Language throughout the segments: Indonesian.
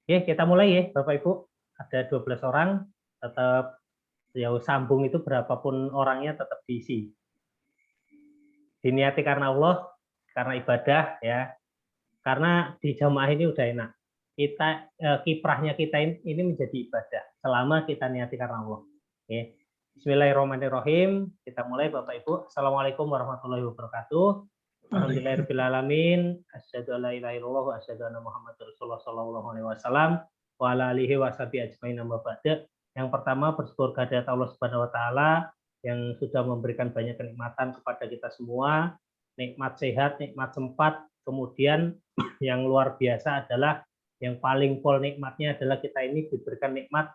Oke, kita mulai ya, Bapak Ibu. Ada 12 orang, tetap ya sambung itu berapapun orangnya tetap diisi. Diniati karena Allah, karena ibadah ya. Karena di jamaah ini udah enak. Kita kiprahnya kita ini menjadi ibadah selama kita niati karena Allah. Oke. Bismillahirrahmanirrahim. Kita mulai Bapak Ibu. Assalamualaikum warahmatullahi wabarakatuh. Alhamdulillahirabbil alamin. Asyhadu an la ilaha illallah wa asyhadu anna Muhammadar Rasulullah sallallahu alaihi wasallam wa ala alihi washabihi ajmain amma ba'da. Yang pertama bersyukur kehadirat Allah Subhanahu wa taala yang sudah memberikan banyak kenikmatan kepada kita semua. Nikmat sehat, nikmat sempat, kemudian yang luar biasa adalah yang paling pol nikmatnya adalah kita ini diberikan nikmat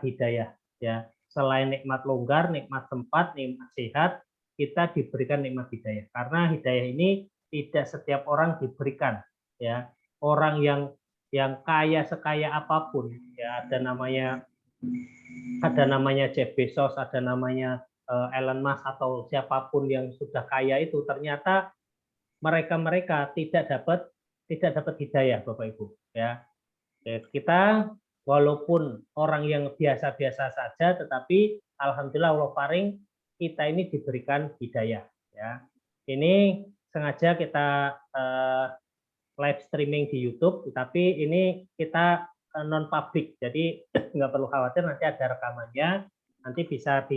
hidayah ya. Selain nikmat longgar, nikmat sempat, nikmat sehat, kita diberikan nikmat hidayah. Karena hidayah ini tidak setiap orang diberikan ya. Orang yang kaya sekaya apapun ya, ada namanya Jeff Bezos, ada namanya Elon Musk atau siapapun yang sudah kaya itu ternyata mereka tidak dapat hidayah Bapak Ibu ya. Kita walaupun orang yang biasa-biasa saja tetapi alhamdulillah Allah paring kita ini diberikan hidayah ya. Ini sengaja kita live streaming di YouTube, tapi ini kita non public, jadi nggak perlu khawatir nanti ada rekamannya, nanti bisa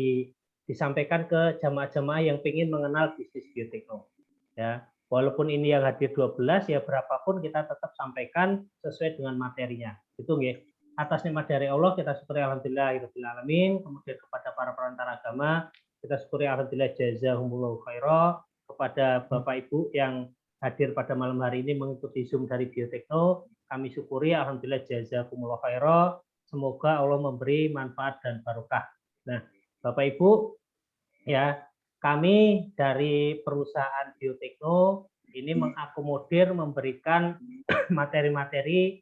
disampaikan ke jamaah-jamaah yang ingin mengenal bisnis biotekno. Ya, walaupun ini yang hadir 12 ya berapapun kita tetap sampaikan sesuai dengan materinya. Itu nggih. Atas nikmat dari Allah kita syukuri alhamdulillahirabbil alamin, kemudian kepada para perantara agama kita syukuri alhamdulillah jazakumullahu khairan, kepada Bapak Ibu yang hadir pada malam hari ini mengikuti Zoom dari Biotekno, kami syukuri alhamdulillah jazakumullah khairan. Semoga Allah memberi manfaat dan barokah. Nah, Bapak Ibu ya, kami dari perusahaan Biotekno ini mengakomodir memberikan materi-materi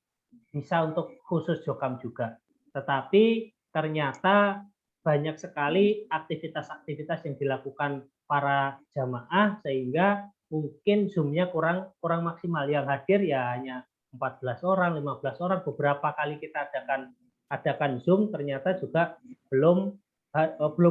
bisa untuk khusus Jokam juga. Tetapi ternyata banyak sekali aktivitas-aktivitas yang dilakukan para jamaah sehingga mungkin Zoom-nya kurang maksimal. Yang hadir ya hanya 14 orang, 15 orang. Beberapa kali kita adakan Zoom ternyata juga belum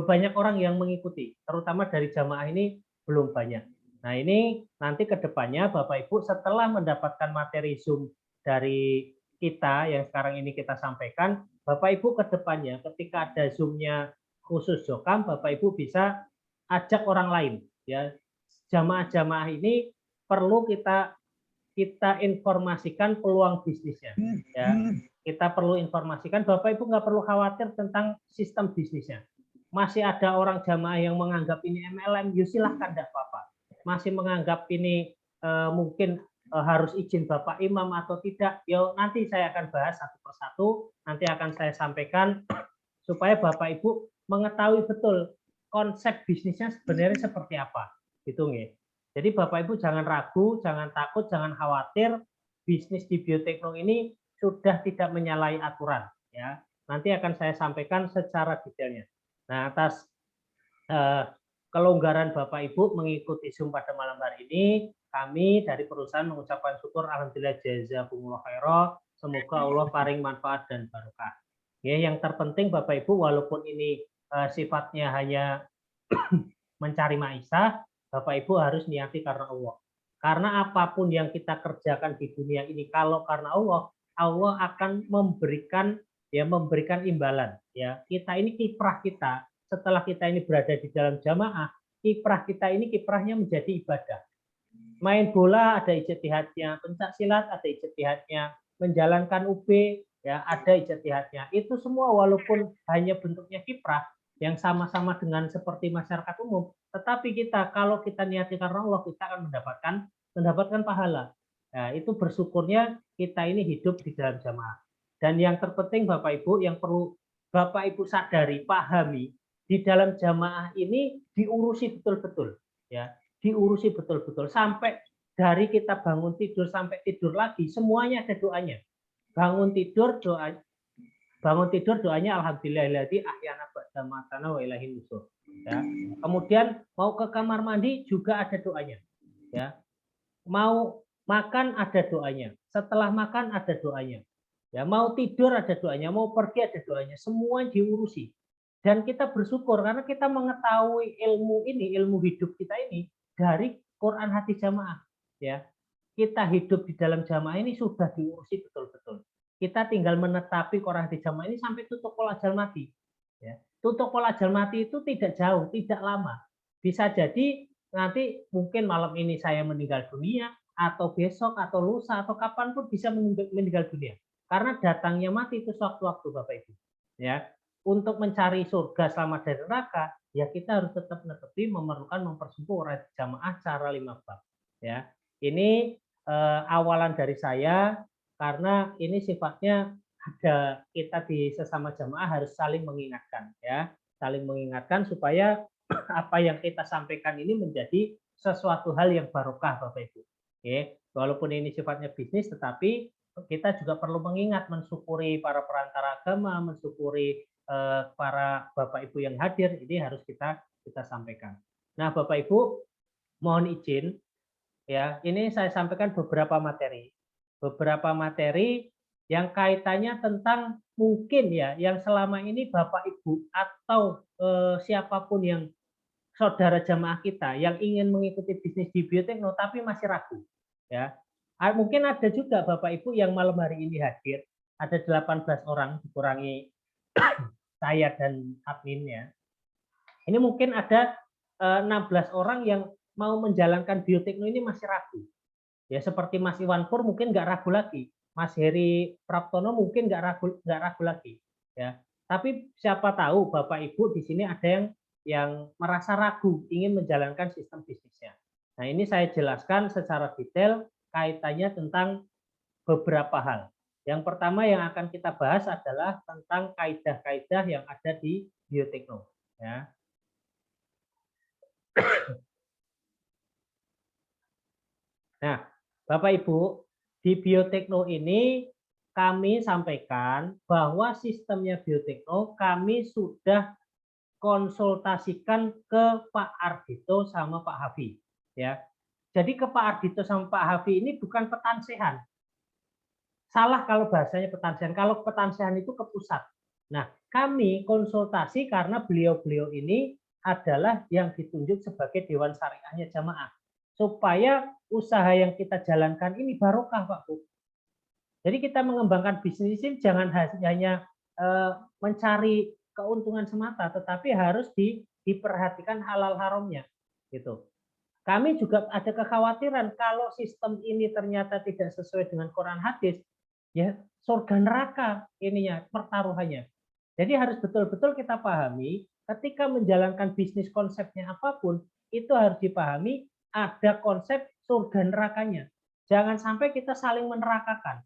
banyak orang yang mengikuti. Terutama dari jamaah ini belum banyak. Nah, ini nanti ke depannya Bapak Ibu setelah mendapatkan materi Zoom dari kita yang sekarang ini kita sampaikan, Bapak Ibu ke depannya ketika ada Zoom-nya khusus Jokam, Bapak Ibu bisa ajak orang lain ya. Jamaah-jamaah ini perlu kita informasikan peluang bisnisnya ya. Kita perlu informasikan, Bapak Ibu nggak perlu khawatir tentang sistem bisnisnya. Masih ada orang jamaah yang menganggap ini MLM, ya silahkan, tidak apa-apa. Masih menganggap ini mungkin harus izin Bapak Imam atau tidak, ya nanti saya akan bahas satu persatu, nanti akan saya sampaikan supaya Bapak Ibu mengetahui betul konsep bisnisnya sebenarnya seperti apa. Gitu nggih. Jadi Bapak Ibu jangan ragu, jangan takut, jangan khawatir, bisnis di Biotekno ini sudah tidak menyalahi aturan ya. Nanti akan saya sampaikan secara detailnya. Nah, atas kelonggaran Bapak Ibu mengikuti Zoom pada malam hari ini, kami dari perusahaan mengucapkan syukur alhamdulillah jazakumullah khairan. Semoga Allah paring manfaat dan barokah. Ya, yang terpenting Bapak Ibu walaupun ini sifatnya hanya mencari maisha, Bapak Ibu harus niati karena Allah. Karena apapun yang kita kerjakan di dunia ini kalau karena Allah, Allah akan memberikan imbalan ya. Kita ini kiprah kita setelah kita ini berada di dalam jamaah, kiprah kita ini kiprahnya menjadi ibadah. Main bola ada ijtihadnya, pencak silat ada ijtihadnya, menjalankan UB ya ada ijtihadnya. Itu semua walaupun hanya bentuknya kiprah yang sama-sama dengan seperti masyarakat umum, tetapi kita kalau kita niati karena Allah kita akan mendapatkan pahala. Nah, itu bersyukurnya kita ini hidup di dalam jamaah. Dan yang terpenting Bapak Ibu yang perlu Bapak Ibu sadari, pahami, di dalam jamaah ini diurusi betul-betul ya, diurusi betul-betul sampai dari kita bangun tidur sampai tidur lagi semuanya ada doanya. Bangun tidur doanya alhamdulillahilladzi ahyana ba'da matana wa ilaihin nusyur ya. Kemudian mau ke kamar mandi juga ada doanya ya. Mau makan ada doanya, setelah makan ada doanya. Ya, mau tidur ada doanya, mau pergi ada doanya, semua diurusi. Dan kita bersyukur karena kita mengetahui ilmu ini, ilmu hidup kita ini dari Quran Hadis Jamaah. Ya, kita hidup di dalam jamaah ini sudah diurusi betul-betul. Kita tinggal menetapi Quran Hadis Jamaah ini sampai tutup qol ajal mati. Ya, tutup qol ajal mati itu tidak jauh, tidak lama. Bisa jadi nanti mungkin malam ini saya meninggal dunia, atau besok, atau lusa, atau kapanpun bisa meninggal dunia. Karena datangnya mati itu sewaktu-waktu Bapak Ibu. Ya, untuk mencari surga selamat dari neraka, ya kita harus tetap menepi memerlukan mempersempurna jamaah cara 5 bab. Ya, ini awalan dari saya karena ini sifatnya ada kita di sesama jamaah harus saling mengingatkan ya, saling mengingatkan supaya apa yang kita sampaikan ini menjadi sesuatu hal yang barokah Bapak Ibu. Oke, walaupun ini sifatnya bisnis tetapi kita juga perlu mengingat mensyukuri para perantara agama, mensyukuri para Bapak Ibu yang hadir, ini harus kita sampaikan. Nah, Bapak Ibu, mohon izin ya, ini saya sampaikan beberapa materi. Beberapa materi yang kaitannya tentang mungkin ya yang selama ini Bapak Ibu atau siapapun yang saudara jamaah kita yang ingin mengikuti bisnis di biotekno tapi masih ragu ya. Mungkin ada juga Bapak Ibu yang malam hari ini hadir, ada 18 orang dikurangi saya dan adminnya. Ini mungkin ada 16 orang yang mau menjalankan biotekno ini masih ragu. Ya seperti Mas Iwan Pur mungkin nggak ragu lagi, Mas Heri Praptono mungkin nggak ragu lagi. Ya, tapi siapa tahu Bapak Ibu di sini ada yang merasa ragu ingin menjalankan sistem bisnisnya. Nah ini saya jelaskan secara detail kaitannya tentang beberapa hal. Yang pertama yang akan kita bahas adalah tentang kaidah-kaidah yang ada di biotekno. Ya. Nah, Bapak Ibu, di biotekno ini kami sampaikan bahwa sistemnya biotekno kami sudah konsultasikan ke Pak Ardhito sama Pak Hafi. Ya. Jadi ke Pak Ardhito sama Pak Hafi ini bukan petansehan. Salah kalau bahasanya petansehan. Kalau petansehan itu ke pusat. Nah, kami konsultasi karena beliau-beliau ini adalah yang ditunjuk sebagai Dewan Syariahnya Jamaah. Supaya usaha yang kita jalankan ini barokah, Pak Bu. Jadi kita mengembangkan bisnis ini jangan hanya mencari keuntungan semata, tetapi harus diperhatikan halal haramnya. Gitu. Kami juga ada kekhawatiran kalau sistem ini ternyata tidak sesuai dengan Quran hadis, ya surga neraka ininya pertaruhannya. Jadi harus betul-betul kita pahami ketika menjalankan bisnis konsepnya apapun itu harus dipahami ada konsep surga nerakanya. Jangan sampai kita saling menerakakan.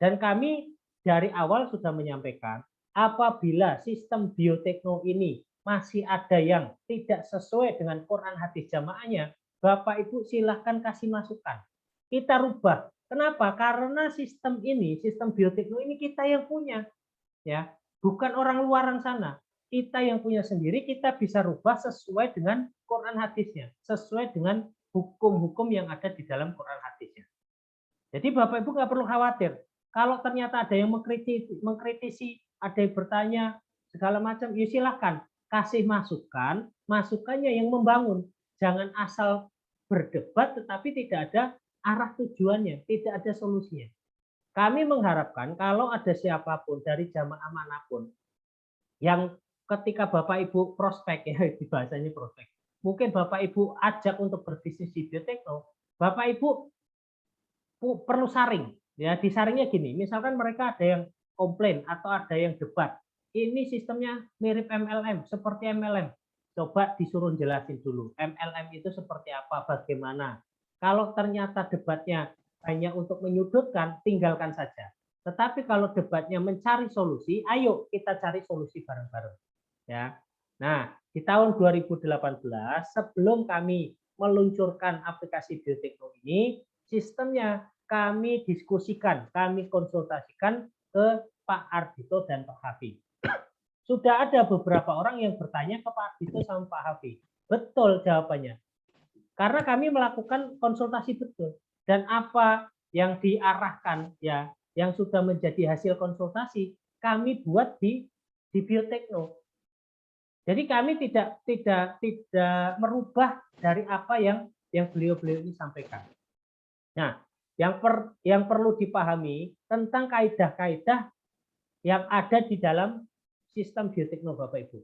Dan kami dari awal sudah menyampaikan apabila sistem biotekno ini masih ada yang tidak sesuai dengan Quran hadis jamaahnya, Bapak Ibu silahkan kasih masukan. Kita rubah. Kenapa? Karena sistem ini, sistem biotekno ini kita yang punya. Ya, bukan orang luaran sana. Kita yang punya sendiri, kita bisa rubah sesuai dengan Quran hadisnya. Sesuai dengan hukum-hukum yang ada di dalam Quran hadisnya. Jadi Bapak Ibu nggak perlu khawatir. Kalau ternyata ada yang mengkritisi, ada yang bertanya, segala macam, ya silahkan kasih masukan, masukannya yang membangun. Jangan asal berdebat tetapi tidak ada arah tujuannya, tidak ada solusinya. Kami mengharapkan kalau ada siapapun dari jamaah manapun yang ketika Bapak Ibu prospek ya di bahasanya prospek, mungkin Bapak Ibu ajak untuk berbisnis di biotekno, Bapak Ibu perlu saring ya. Disaringnya gini, misalkan mereka ada yang komplain atau ada yang debat, ini sistemnya mirip MLM, seperti MLM, coba disuruh jelasin dulu MLM itu seperti apa, bagaimana. Kalau ternyata debatnya hanya untuk menyudutkan, tinggalkan saja. Tetapi kalau debatnya mencari solusi, ayo kita cari solusi bareng-bareng ya. Nah, di tahun 2018 sebelum kami meluncurkan aplikasi biotekno ini, sistemnya kami diskusikan, kami konsultasikan ke Pak Ardhito dan Pak Hafi. Sudah ada beberapa orang yang bertanya ke Pak Ardhito sama Pak Hafi. Betul jawabannya. Karena kami melakukan konsultasi betul. Dan apa yang diarahkan ya yang sudah menjadi hasil konsultasi kami buat di Biotekno. Jadi kami tidak merubah dari apa yang beliau-beliau ini sampaikan. Nah, yang perlu dipahami tentang kaidah-kaidah yang ada di dalam sistem biotekno Bapak Ibu.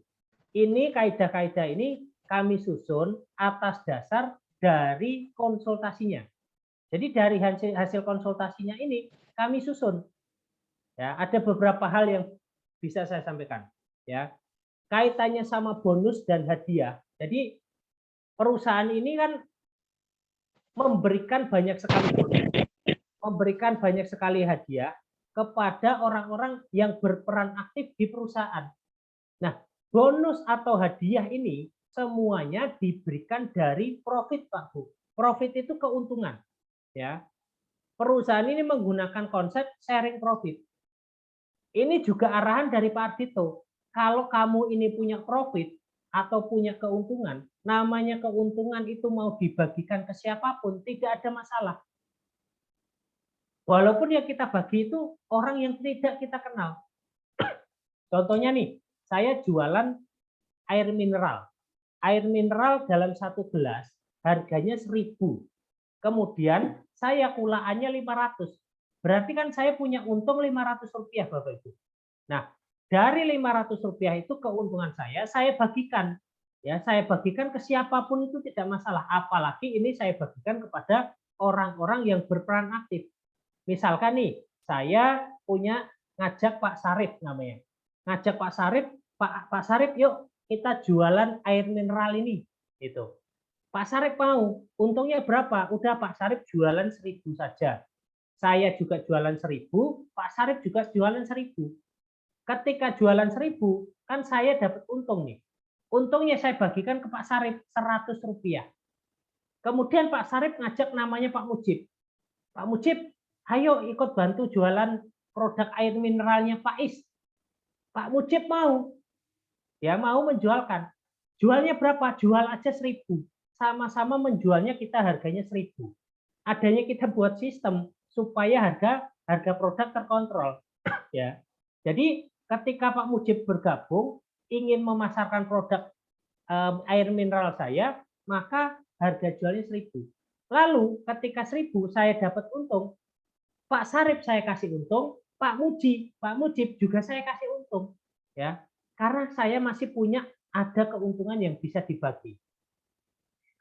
Ini kaidah-kaidah ini kami susun atas dasar dari konsultasinya. Jadi dari hasil konsultasinya ini kami susun. Ya, ada beberapa hal yang bisa saya sampaikan. Ya, kaitannya sama bonus dan hadiah. Jadi perusahaan ini kan memberikan banyak sekali hadiah kepada orang-orang yang berperan aktif di perusahaan. Nah, bonus atau hadiah ini semuanya diberikan dari profit, Pak Bu. Profit itu keuntungan, ya. Perusahaan ini menggunakan konsep sharing profit. Ini juga arahan dari Pak Ardhito. Kalau kamu ini punya profit atau punya keuntungan, namanya keuntungan itu mau dibagikan ke siapapun, tidak ada masalah. Walaupun yang kita bagi itu orang yang tidak kita kenal. Contohnya nih, saya jualan air mineral. Air mineral dalam satu gelas harganya 1.000. Kemudian saya kulaannya 500. Berarti kan saya punya untung Rp500 Bapak Ibu. Nah, dari Rp500 itu keuntungan saya bagikan. Ya, saya bagikan ke siapapun itu tidak masalah. Apalagi ini saya bagikan kepada orang-orang yang berperan aktif. Misalkan nih, saya punya ngajak Pak Sarip namanya. Ngajak Pak Sarip, Pak Sarip yuk kita jualan air mineral ini. Gitu. Pak Sarip mau, untungnya berapa? Udah Pak Sarip jualan 1.000 saja. Saya juga jualan 1.000, Pak Sarip juga jualan 1.000. Ketika jualan 1.000, kan saya dapat untung nih. Untungnya saya bagikan ke Pak Sarip Rp100. Kemudian Pak Sarip ngajak namanya Pak Mujib. Pak Mujib, ayo ikut bantu jualan produk air mineralnya Pak Is. Pak Mujib mau. Ya mau menjualkan. Jualnya berapa? Jual aja 1.000. Sama-sama menjualnya kita harganya 1.000. Adanya kita buat sistem supaya harga produk terkontrol. Ya. Jadi ketika Pak Mujib bergabung ingin memasarkan produk air mineral saya, maka harga jualnya 1.000. Lalu ketika 1.000 saya dapat untung, Pak Sarip saya kasih untung, Pak Mujib juga saya kasih untung, ya, karena saya masih punya ada keuntungan yang bisa dibagi.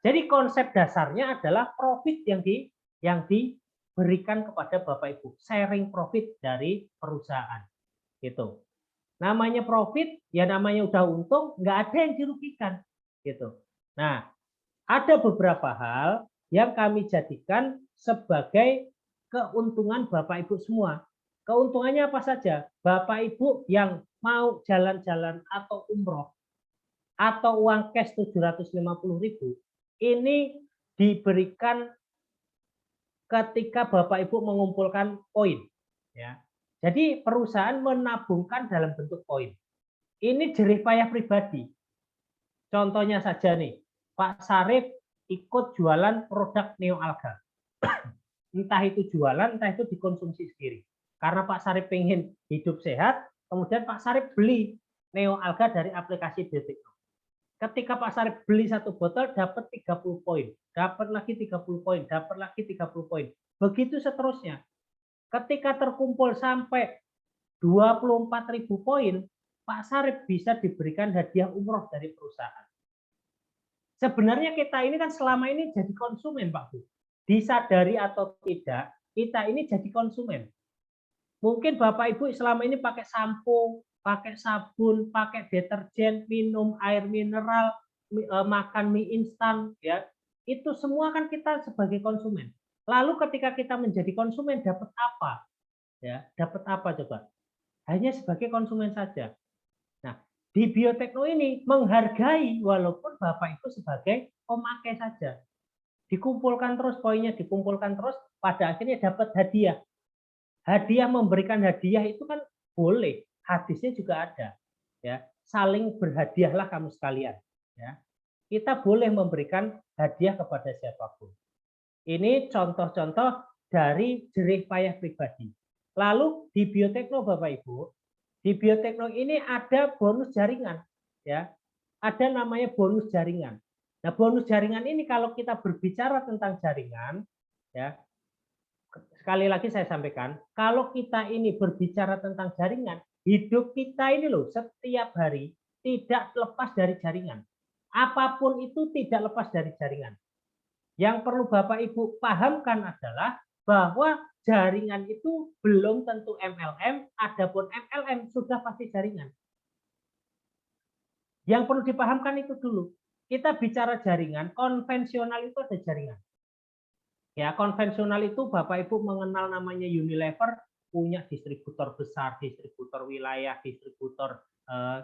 Jadi konsep dasarnya adalah profit yang diberikan kepada Bapak Ibu, sharing profit dari perusahaan, gitu. Namanya profit, ya namanya udah untung, nggak ada yang dirugikan, gitu. Nah, ada beberapa hal yang kami jadikan sebagai keuntungan Bapak Ibu semua. Keuntungannya apa saja? Bapak Ibu yang mau jalan-jalan atau umroh atau uang cash 750.000 ini diberikan ketika Bapak Ibu mengumpulkan poin, ya. Jadi perusahaan menabungkan dalam bentuk poin. Ini jerih payah pribadi. Contohnya saja nih, Pak Sarip ikut jualan produk Neo Alga. Entah itu jualan, entah itu dikonsumsi sendiri. Karena Pak Sarip pengen hidup sehat, kemudian Pak Sarip beli Neo Alga dari aplikasi Biotekno. Ketika Pak Sarip beli satu botol, dapat 30 poin. Dapat lagi 30 poin, dapat lagi 30 poin. Begitu seterusnya. Ketika terkumpul sampai 24.000 poin, Pak Sarip bisa diberikan hadiah umroh dari perusahaan. Sebenarnya kita ini kan selama ini jadi konsumen, Pak Bu. Disadari atau tidak, kita ini jadi konsumen. Mungkin Bapak Ibu selama ini pakai sampo, pakai sabun, pakai deterjen, minum air mineral, makan mie instan, ya. Itu semua kan kita sebagai konsumen. Lalu ketika kita menjadi konsumen dapat apa? Ya, dapat apa coba? Hanya sebagai konsumen saja. Nah, di Biotekno ini menghargai walaupun Bapak Ibu sebagai pemakai saja. Dikumpulkan terus poinnya, dikumpulkan terus, pada akhirnya dapat hadiah. Hadiah memberikan hadiah itu kan boleh, hadisnya juga ada. Ya, saling berhadiahlah kamu sekalian. Ya, kita boleh memberikan hadiah kepada siapapun. Ini contoh-contoh dari jerih payah pribadi. Lalu di biotekno Bapak Ibu, di biotekno ini ada bonus jaringan, ya. Ada namanya bonus jaringan. Nah, bonus jaringan ini kalau kita berbicara tentang jaringan, ya, sekali lagi saya sampaikan, kalau kita ini berbicara tentang jaringan, hidup kita ini loh setiap hari tidak lepas dari jaringan. Apapun itu tidak lepas dari jaringan. Yang perlu Bapak Ibu pahamkan adalah bahwa jaringan itu belum tentu MLM, adapun MLM sudah pasti jaringan. Yang perlu dipahamkan itu dulu. Kita bicara jaringan, konvensional itu ada jaringan. Ya, konvensional itu Bapak Ibu mengenal namanya Unilever, punya distributor besar, distributor wilayah, distributor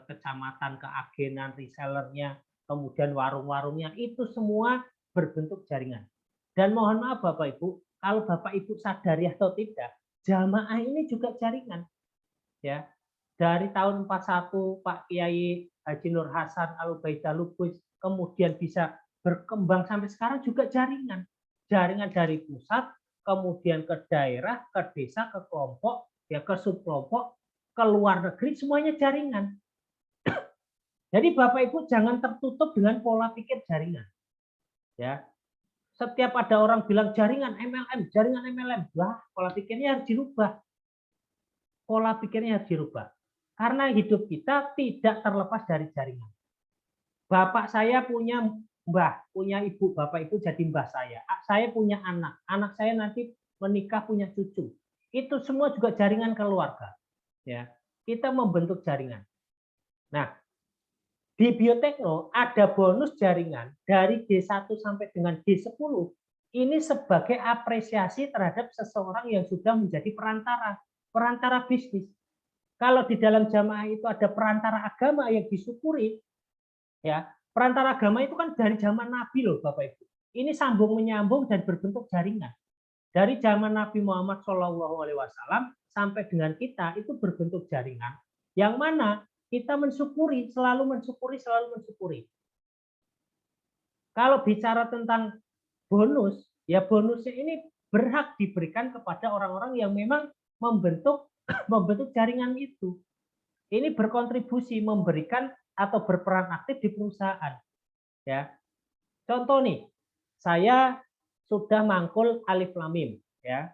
kecamatan, keagenan, resellernya, kemudian warung-warungnya, itu semua berbentuk jaringan. Dan mohon maaf Bapak Ibu, kalau Bapak Ibu sadari atau tidak, jamaah ini juga jaringan. Ya, dari tahun 41 Pak Kiai Haji Nur Hasan Al-Ubaidah Lubis, kemudian bisa berkembang sampai sekarang juga jaringan. Jaringan dari pusat, kemudian ke daerah, ke desa, ke kelompok, ya ke subkelompok, ke luar negeri, semuanya jaringan. Jadi Bapak Ibu jangan tertutup dengan pola pikir jaringan. Ya, setiap ada orang bilang jaringan MLM, jaringan MLM, wah pola pikirnya harus dirubah. Pola pikirnya harus dirubah. Karena hidup kita tidak terlepas dari jaringan. Bapak saya punya mbah, punya ibu, bapak ibu jadi mbah saya. Saya punya anak saya nanti menikah punya cucu. Itu semua juga jaringan keluarga. Ya, kita membentuk jaringan. Nah, di biotekno ada bonus jaringan dari D1 sampai dengan D10. Ini sebagai apresiasi terhadap seseorang yang sudah menjadi perantara bisnis. Kalau di dalam jamaah itu ada perantara agama yang disyukuri, ya, perantara agama itu kan dari zaman Nabi loh Bapak Ibu. Ini sambung menyambung dan berbentuk jaringan. Dari zaman Nabi Muhammad SAW sampai dengan kita itu berbentuk jaringan. Yang mana kita mensyukuri, selalu mensyukuri. Kalau bicara tentang bonus, ya bonusnya ini berhak diberikan kepada orang-orang yang memang membentuk jaringan itu. Ini berkontribusi memberikan atau berperan aktif di perusahaan. Ya, contoh nih, saya sudah mangkul alif lam mim. Ya,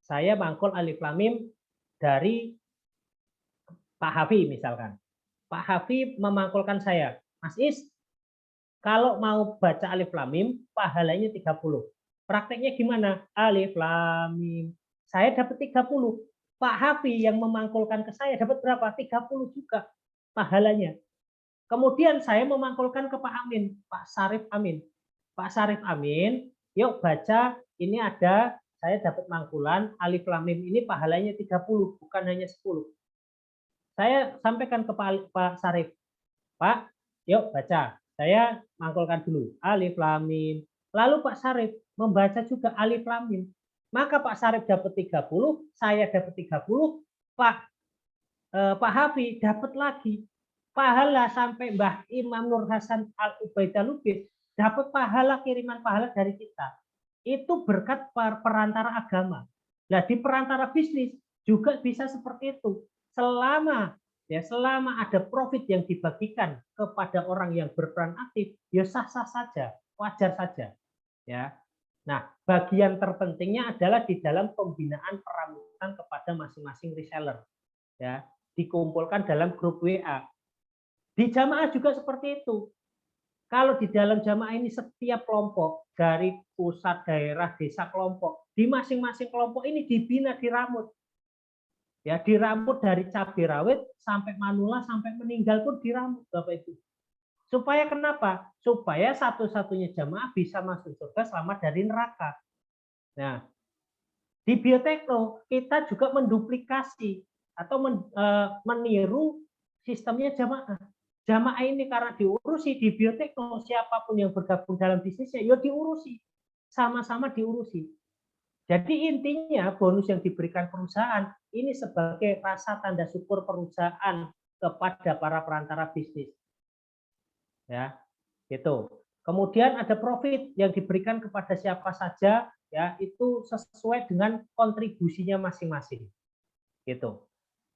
saya mangkul alif lam mim dari Pak Hafi misalkan. Pak Hafi memangkulkan saya, Mas Is, kalau mau baca alif lam mim, pahalanya 30. Prakteknya gimana? Alif lam mim. Saya dapat 30. Pak Hafi yang memangkulkan ke saya dapat berapa? 30 juga pahalanya. Kemudian saya memangkulkan ke Pak Amin, Pak Sarif Amin. Pak Sarif Amin, yuk baca, ini ada, saya dapat mangkulan, alif lam mim ini pahalanya 30, bukan hanya 10. Saya sampaikan ke Pak Sarif, Pak, yuk baca. Saya mangkulkan dulu, alif lam mim. Lalu Pak Sarif membaca juga alif lam mim. Maka Pak Sarif dapat 30, saya dapat 30, Pak Hafi dapat lagi pahala sampai Mbah Imam Nur Hasan Al-Ubaidah Lubis dapat pahala, kiriman pahala dari kita. Itu berkat perantara agama. Nah, di perantara bisnis juga bisa seperti itu. Selama ada profit yang dibagikan kepada orang yang berperan aktif, ya sah-sah saja, wajar saja. Ya. Nah, bagian terpentingnya adalah di dalam pembinaan peramutan kepada masing-masing reseller. Ya, dikumpulkan dalam grup WA. Di jamaah juga seperti itu. Kalau di dalam jamaah ini setiap kelompok dari pusat, daerah, desa, kelompok, di masing-masing kelompok ini dibina, diramut. Ya, diramut dari cabai rawit sampai manula sampai meninggal pun diramut Bapak Ibu. Supaya kenapa? Supaya satu-satunya jamaah bisa masuk surga selamat dari neraka. Nah, di biotekno kita juga menduplikasi atau meniru sistemnya jamaah. Jamaah ini karena diurusi di biotekno, siapapun yang bergabung dalam bisnisnya, ya diurusi. Sama-sama diurusi. Jadi intinya bonus yang diberikan perusahaan ini sebagai rasa tanda syukur perusahaan kepada para perantara bisnis. Ya, gitu. Kemudian ada profit yang diberikan kepada siapa saja, ya itu sesuai dengan kontribusinya masing-masing. gitu.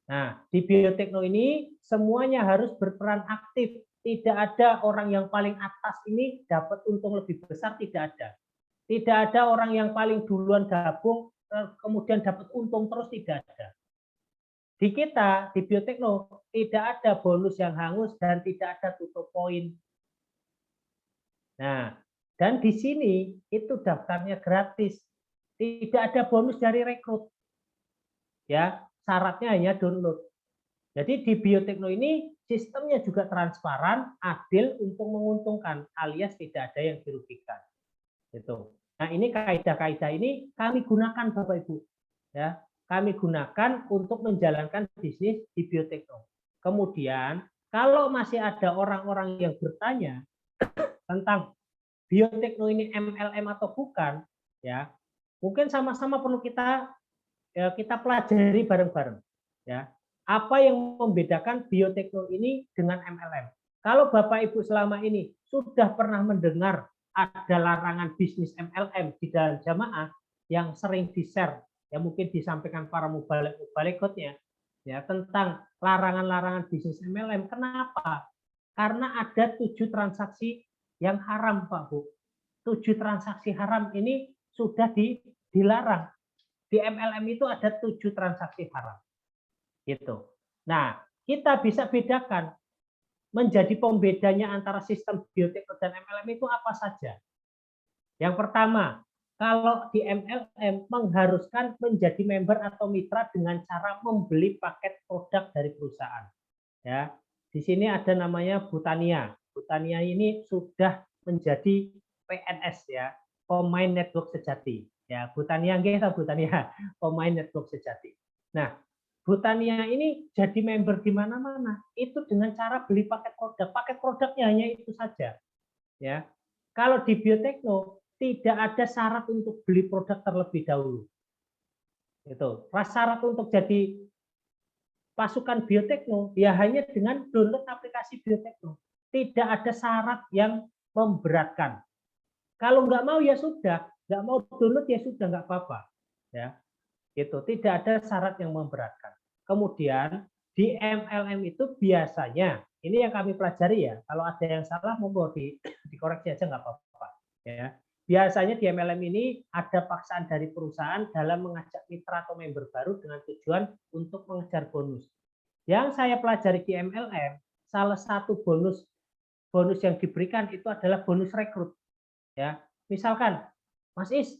Nah, di biotekno ini semuanya harus berperan aktif. Tidak ada orang yang paling atas ini dapat untung lebih besar, tidak ada. Tidak ada orang yang paling duluan gabung kemudian dapat untung terus, tidak ada. Di kita, di biotekno, tidak ada bonus yang hangus dan tidak ada tutup poin. Nah, dan di sini itu daftarnya gratis. Tidak ada bonus dari rekrut. Ya, syaratnya hanya download. Jadi di biotekno ini sistemnya juga transparan, adil, untuk menguntungkan, alias tidak ada yang dirugikan. Gitu. Nah, ini kaidah-kaidah ini kami gunakan Bapak Ibu. Ya, kami gunakan untuk menjalankan bisnis di biotekno. Kemudian, kalau masih ada orang-orang yang bertanya tentang biotekno ini MLM atau bukan, ya, mungkin sama-sama perlu kita pelajari bareng-bareng. Ya, apa yang membedakan biotekno ini dengan MLM? Kalau Bapak Ibu selama ini sudah pernah mendengar ada larangan bisnis MLM di dalam jamaah yang sering di-share, ya mungkin disampaikan para mubaligotnya, ya tentang larangan-larangan bisnis MLM. Kenapa? Karena ada 7 transaksi yang haram, Pak Bu. 7 transaksi haram ini sudah dilarang. Di MLM itu ada 7 transaksi haram. Gitu. Nah, kita bisa bedakan menjadi pembedanya antara sistem biotekno dan MLM itu apa saja. Yang pertama, kalau di MLM mengharuskan menjadi member atau mitra dengan cara membeli paket produk dari perusahaan. Ya, di sini ada namanya Butania. Butania ini sudah menjadi PNS ya, pemain network sejati. Ya, Butania nggih ta Butania, pemain network sejati. Nah, Butania ini jadi member di mana-mana. Itu dengan cara beli paket produk. Paket produknya hanya itu saja. Ya. Kalau di biotekno tidak ada syarat untuk beli produk terlebih dahulu. Itu. Syarat untuk jadi pasukan biotekno ya hanya dengan download aplikasi biotekno. Tidak ada syarat yang memberatkan. Kalau nggak mau ya sudah, nggak mau download ya sudah, nggak apa-apa. Ya, itu tidak ada syarat yang memberatkan. Kemudian di MLM itu biasanya, ini yang kami pelajari ya, kalau ada yang salah monggo dikoreksi aja nggak apa-apa. Ya, biasanya di MLM ini ada paksaan dari perusahaan dalam mengajak mitra atau member baru dengan tujuan untuk mengejar bonus. Yang saya pelajari di MLM, salah satu bonus yang diberikan itu adalah bonus rekrut. Ya, misalkan, Mas Is,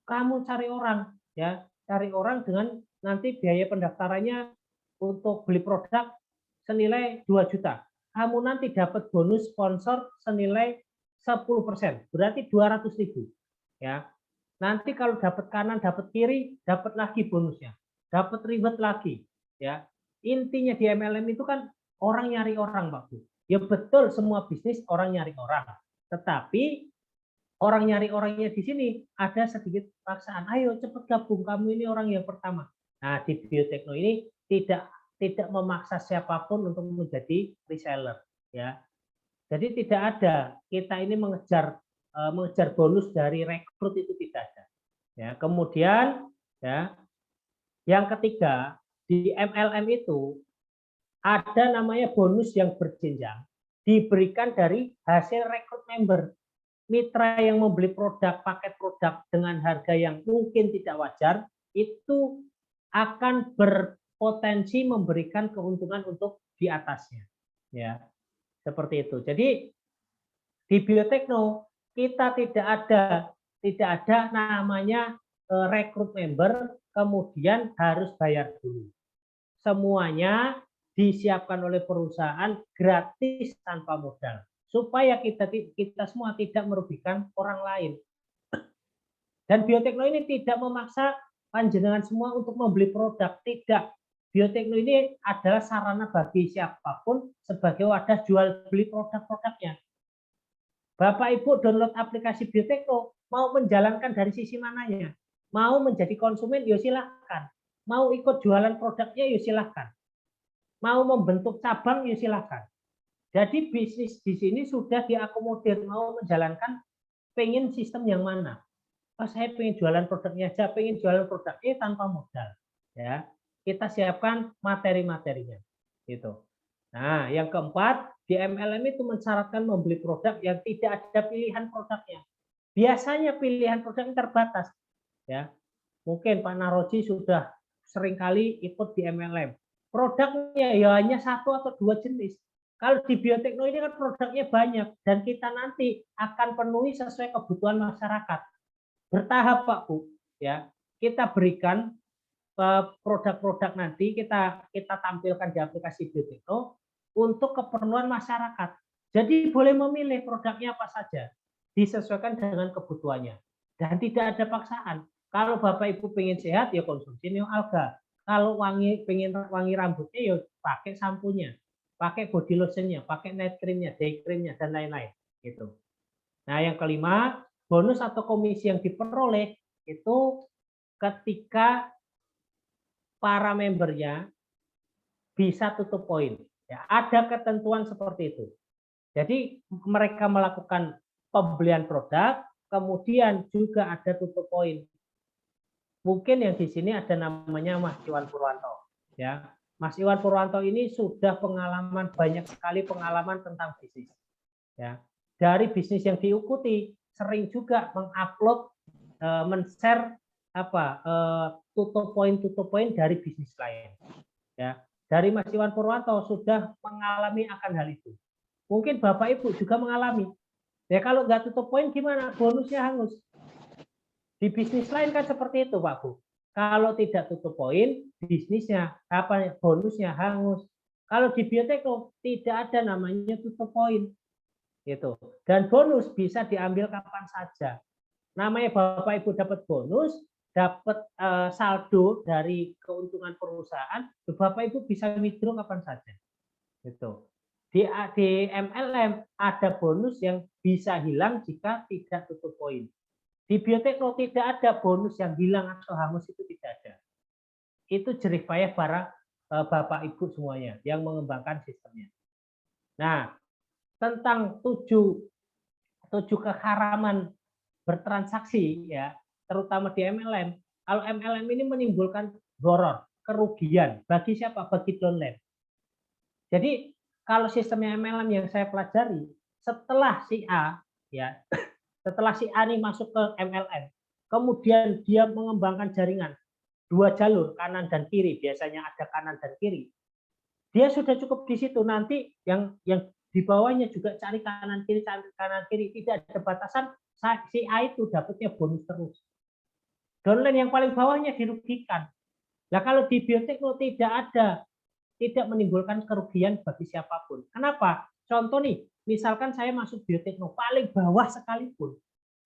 kamu cari orang, ya, cari orang dengan nanti biaya pendaftarannya untuk beli produk senilai 2 juta. Kamu nanti dapat bonus sponsor senilai 10%, berarti 200.000. Ya. Nanti kalau dapat kanan, dapat kiri, dapat lagi bonusnya. Dapat reward lagi, ya. Intinya di MLM itu kan orang nyari orang, Pak Bu. Ya betul, semua bisnis orang nyari orang. Tetapi orang nyari orangnya di sini ada sedikit paksaan. Ayo cepat gabung, kamu ini orang yang pertama. Nah, di biotekno ini tidak memaksa siapapun untuk menjadi reseller, ya. Jadi tidak ada kita ini mengejar bonus dari rekrut, itu tidak ada. Ya, kemudian ya, yang ketiga di MLM itu ada namanya bonus yang berjenjang, diberikan dari hasil rekrut member. Mitra yang membeli produk, paket produk dengan harga yang mungkin tidak wajar, itu akan berpotensi memberikan keuntungan untuk di atasnya. Ya, seperti itu. Jadi di biotekno kita tidak ada namanya rekrut member kemudian harus bayar dulu. Semuanya disiapkan oleh perusahaan gratis tanpa modal supaya kita semua tidak merugikan orang lain. Dan biotekno ini tidak memaksa panjenengan semua untuk membeli produk, tidak. Biotekno ini adalah sarana bagi siapapun sebagai wadah jual beli produk-produknya. Bapak Ibu download aplikasi biotekno, mau menjalankan dari sisi mananya? Mau menjadi konsumen, ya silahkan. Mau ikut jualan produknya, ya silahkan. Mau membentuk cabang, ya silahkan. Jadi bisnis di sini sudah diakomodir, mau menjalankan pengen sistem yang mana. Oh, saya pengen jualan produknya aja, pengen jualan produknya tanpa modal. Ya. kita siapkan materi-materinya. Gitu. Nah, yang keempat, di MLM itu mensyaratkan membeli produk yang tidak ada pilihan produknya. Biasanya pilihan produk terbatas. Ya, mungkin Pak Naroji sudah seringkali ikut di MLM. Produknya ya hanya satu atau dua jenis. Kalau di bioteknologi ini kan produknya banyak dan kita nanti akan penuhi sesuai kebutuhan masyarakat. Bertahap Pak Bu, ya. Kita berikan produk-produk nanti kita tampilkan di aplikasi Biotekno untuk keperluan masyarakat. Jadi boleh memilih produknya apa saja, disesuaikan dengan kebutuhannya dan tidak ada paksaan. Kalau Bapak Ibu pengen sehat ya konsumsi Neo Alga. Kalau pengen wangi rambutnya ya pakai sampunya, pakai body lotionnya, pakai night creamnya, day creamnya dan lain-lain. Gitu. Nah yang kelima, bonus atau komisi yang diperoleh itu ketika para membernya bisa tutup poin. Ya, ada ketentuan seperti itu. Jadi mereka melakukan pembelian produk, kemudian juga ada tutup poin. Mungkin yang di sini ada namanya Mas Iwan Purwanto. Ya, Mas Iwan Purwanto ini sudah pengalaman banyak sekali pengalaman tentang bisnis. Ya, dari bisnis yang diikuti sering juga mengupload, men-share tutup poin dari bisnis lain. Ya, dari Mas Iwan Purwanto sudah mengalami akan hal itu. Mungkin Bapak Ibu juga mengalami. Ya kalau nggak tutup poin gimana? Bonusnya hangus. Di bisnis lain kan seperti itu Pak Bu. Kalau tidak tutup poin, bisnisnya bonusnya hangus. Kalau di Biotekno tidak ada namanya tutup poin. Gitu. Dan bonus bisa diambil kapan saja. Namanya Bapak Ibu dapat bonus, dapat saldo dari keuntungan perusahaan, Bapak Ibu bisa withdraw kapan saja. Gitu. Di MLM ada bonus yang bisa hilang jika tidak tutup poin. Di Biotekno tidak ada bonus yang hilang atau hangus, itu tidak ada. Itu jerih payah para Bapak Ibu semuanya yang mengembangkan sistemnya. Nah, tentang tujuh keharaman bertransaksi ya, terutama di MLM. Kalau MLM ini menimbulkan gharar, kerugian bagi siapa? Bagi downline. Jadi kalau sistemnya MLM yang saya pelajari, setelah si A ya, setelah si A ini masuk ke MLM, kemudian dia mengembangkan jaringan dua jalur kanan dan kiri, biasanya ada kanan dan kiri. Dia sudah cukup di situ, nanti yang di bawahnya juga cari kanan kiri, tidak ada batasan. Si A itu dapatnya bonus terus. Downline yang paling bawahnya dirugikan. Nah kalau di Biotekno tidak menimbulkan kerugian bagi siapapun. Kenapa? Contoh nih, misalkan saya masuk Biotekno paling bawah sekalipun,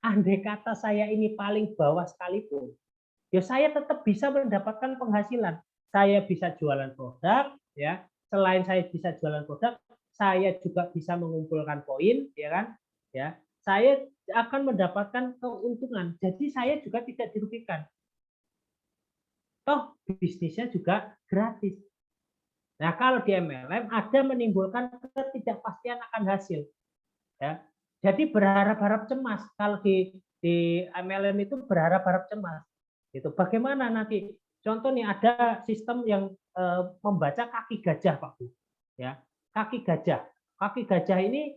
andai kata saya ini paling bawah sekalipun, ya saya tetap bisa mendapatkan penghasilan. Saya bisa jualan produk, ya. Selain saya bisa jualan produk, saya juga bisa mengumpulkan poin, ya kan? Ya, saya akan mendapatkan keuntungan. Jadi saya juga tidak dirugikan. Toh bisnisnya juga gratis. Nah, kalau di MLM ada menimbulkan ketidakpastian akan hasil. Ya. Jadi berharap-harap cemas. Kalau di MLM itu berharap-harap cemas. Itu bagaimana nanti? Contoh nih ada sistem yang membaca kaki gajah, Pak Bu. Ya, kaki gajah. Kaki gajah ini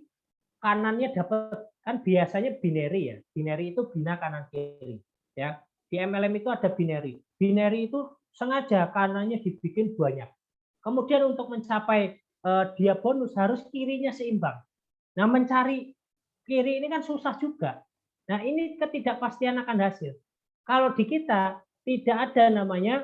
kanannya dapat, kan biasanya binary ya. Binary itu bina kanan kiri. Ya. Di MLM itu ada binary. Binary itu sengaja kanannya dibikin banyak. Kemudian untuk mencapai dia bonus harus kirinya seimbang. Nah, mencari kiri ini kan susah juga. Nah, ini ketidakpastian akan hasil. Kalau di kita tidak ada namanya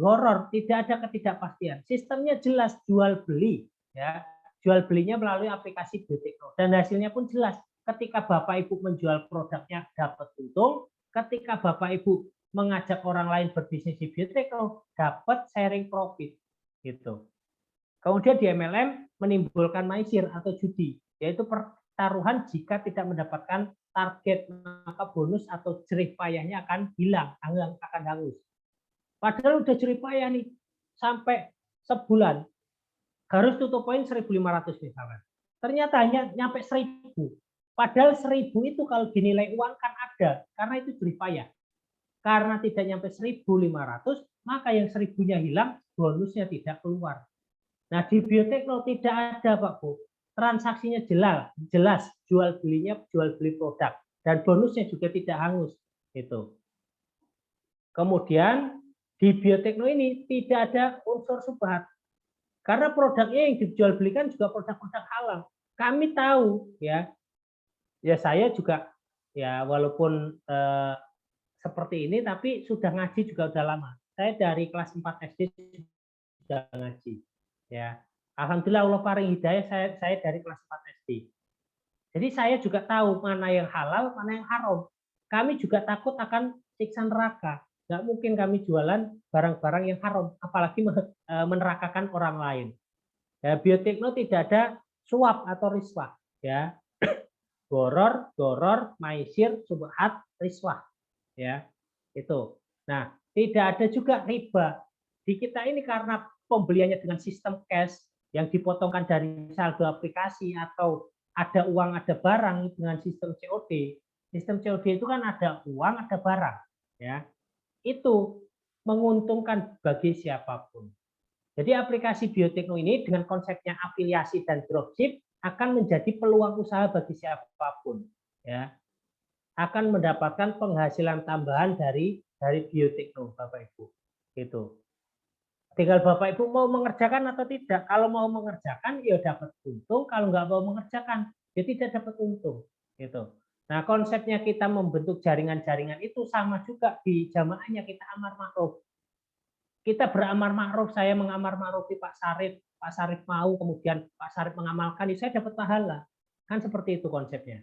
horor, tidak ada ketidakpastian. Sistemnya jelas jual beli, ya. Jual belinya melalui aplikasi Biotekno dan hasilnya pun jelas. Ketika Bapak Ibu menjual produknya dapat untung, ketika Bapak Ibu mengajak orang lain berbisnis di Biotekno dapat sharing profit. Gitu. Kemudian di MLM menimbulkan maisir atau judi, yaitu pertaruhan jika tidak mendapatkan target, maka bonus atau jerih payahnya akan hilang, akan hangus. Padahal udah jerih payah nih, sampai sebulan, harus tutup poin 1.500 misalkan. Ternyata hanya nyampe 1.000. Padahal 1.000 itu kalau dinilai uang kan ada, karena itu jerih payah. Karena tidak nyampe 1.500, maka yang 1.000-nya hilang, bonusnya tidak keluar. Nah, di biotekno tidak ada, Pak Bu. Transaksinya jelas, jual beli produk, dan bonusnya juga tidak hangus. Itu. Kemudian di biotekno ini tidak ada unsur subhat. Karena produknya yang dijual belikan juga produk-produk halal. Kami tahu ya saya juga ya walaupun seperti ini tapi sudah ngaji juga udah lama. Saya dari kelas 4 SD sudah ngaji. Ya. Alhamdulillah Allah paring hidayah saya dari kelas 4 SD. Jadi saya juga tahu mana yang halal, mana yang haram. Kami juga takut akan siksa neraka. Nggak mungkin kami jualan barang-barang yang haram, apalagi menerakakan orang lain. Ya, biotekno tidak ada suap atau riswah. Ya, doror, maisir, subhat, riswah. Ya, itu. Nah, tidak ada juga riba. Di kita ini karena pembeliannya dengan sistem cash yang dipotongkan dari saldo aplikasi atau ada uang, ada barang dengan sistem COD. Sistem COD itu kan ada uang, ada barang. Ya, itu menguntungkan bagi siapapun. Jadi aplikasi biotekno ini dengan konsepnya afiliasi dan dropship akan menjadi peluang usaha bagi siapapun. Ya, akan mendapatkan penghasilan tambahan dari biotekno, Bapak Ibu. Gitu. Tinggal Bapak Ibu mau mengerjakan atau tidak. Kalau mau mengerjakan, ya dapat untung. Kalau nggak mau mengerjakan, ya tidak dapat untung. Gitu. Nah, konsepnya kita membentuk jaringan-jaringan itu sama juga di jamaahnya kita amar ma'ruf. Kita beramar ma'ruf, saya mengamar ma'rufi Pak Sarif mau, kemudian Pak Sarif mengamalkan, ya saya dapat pahala. Kan seperti itu konsepnya.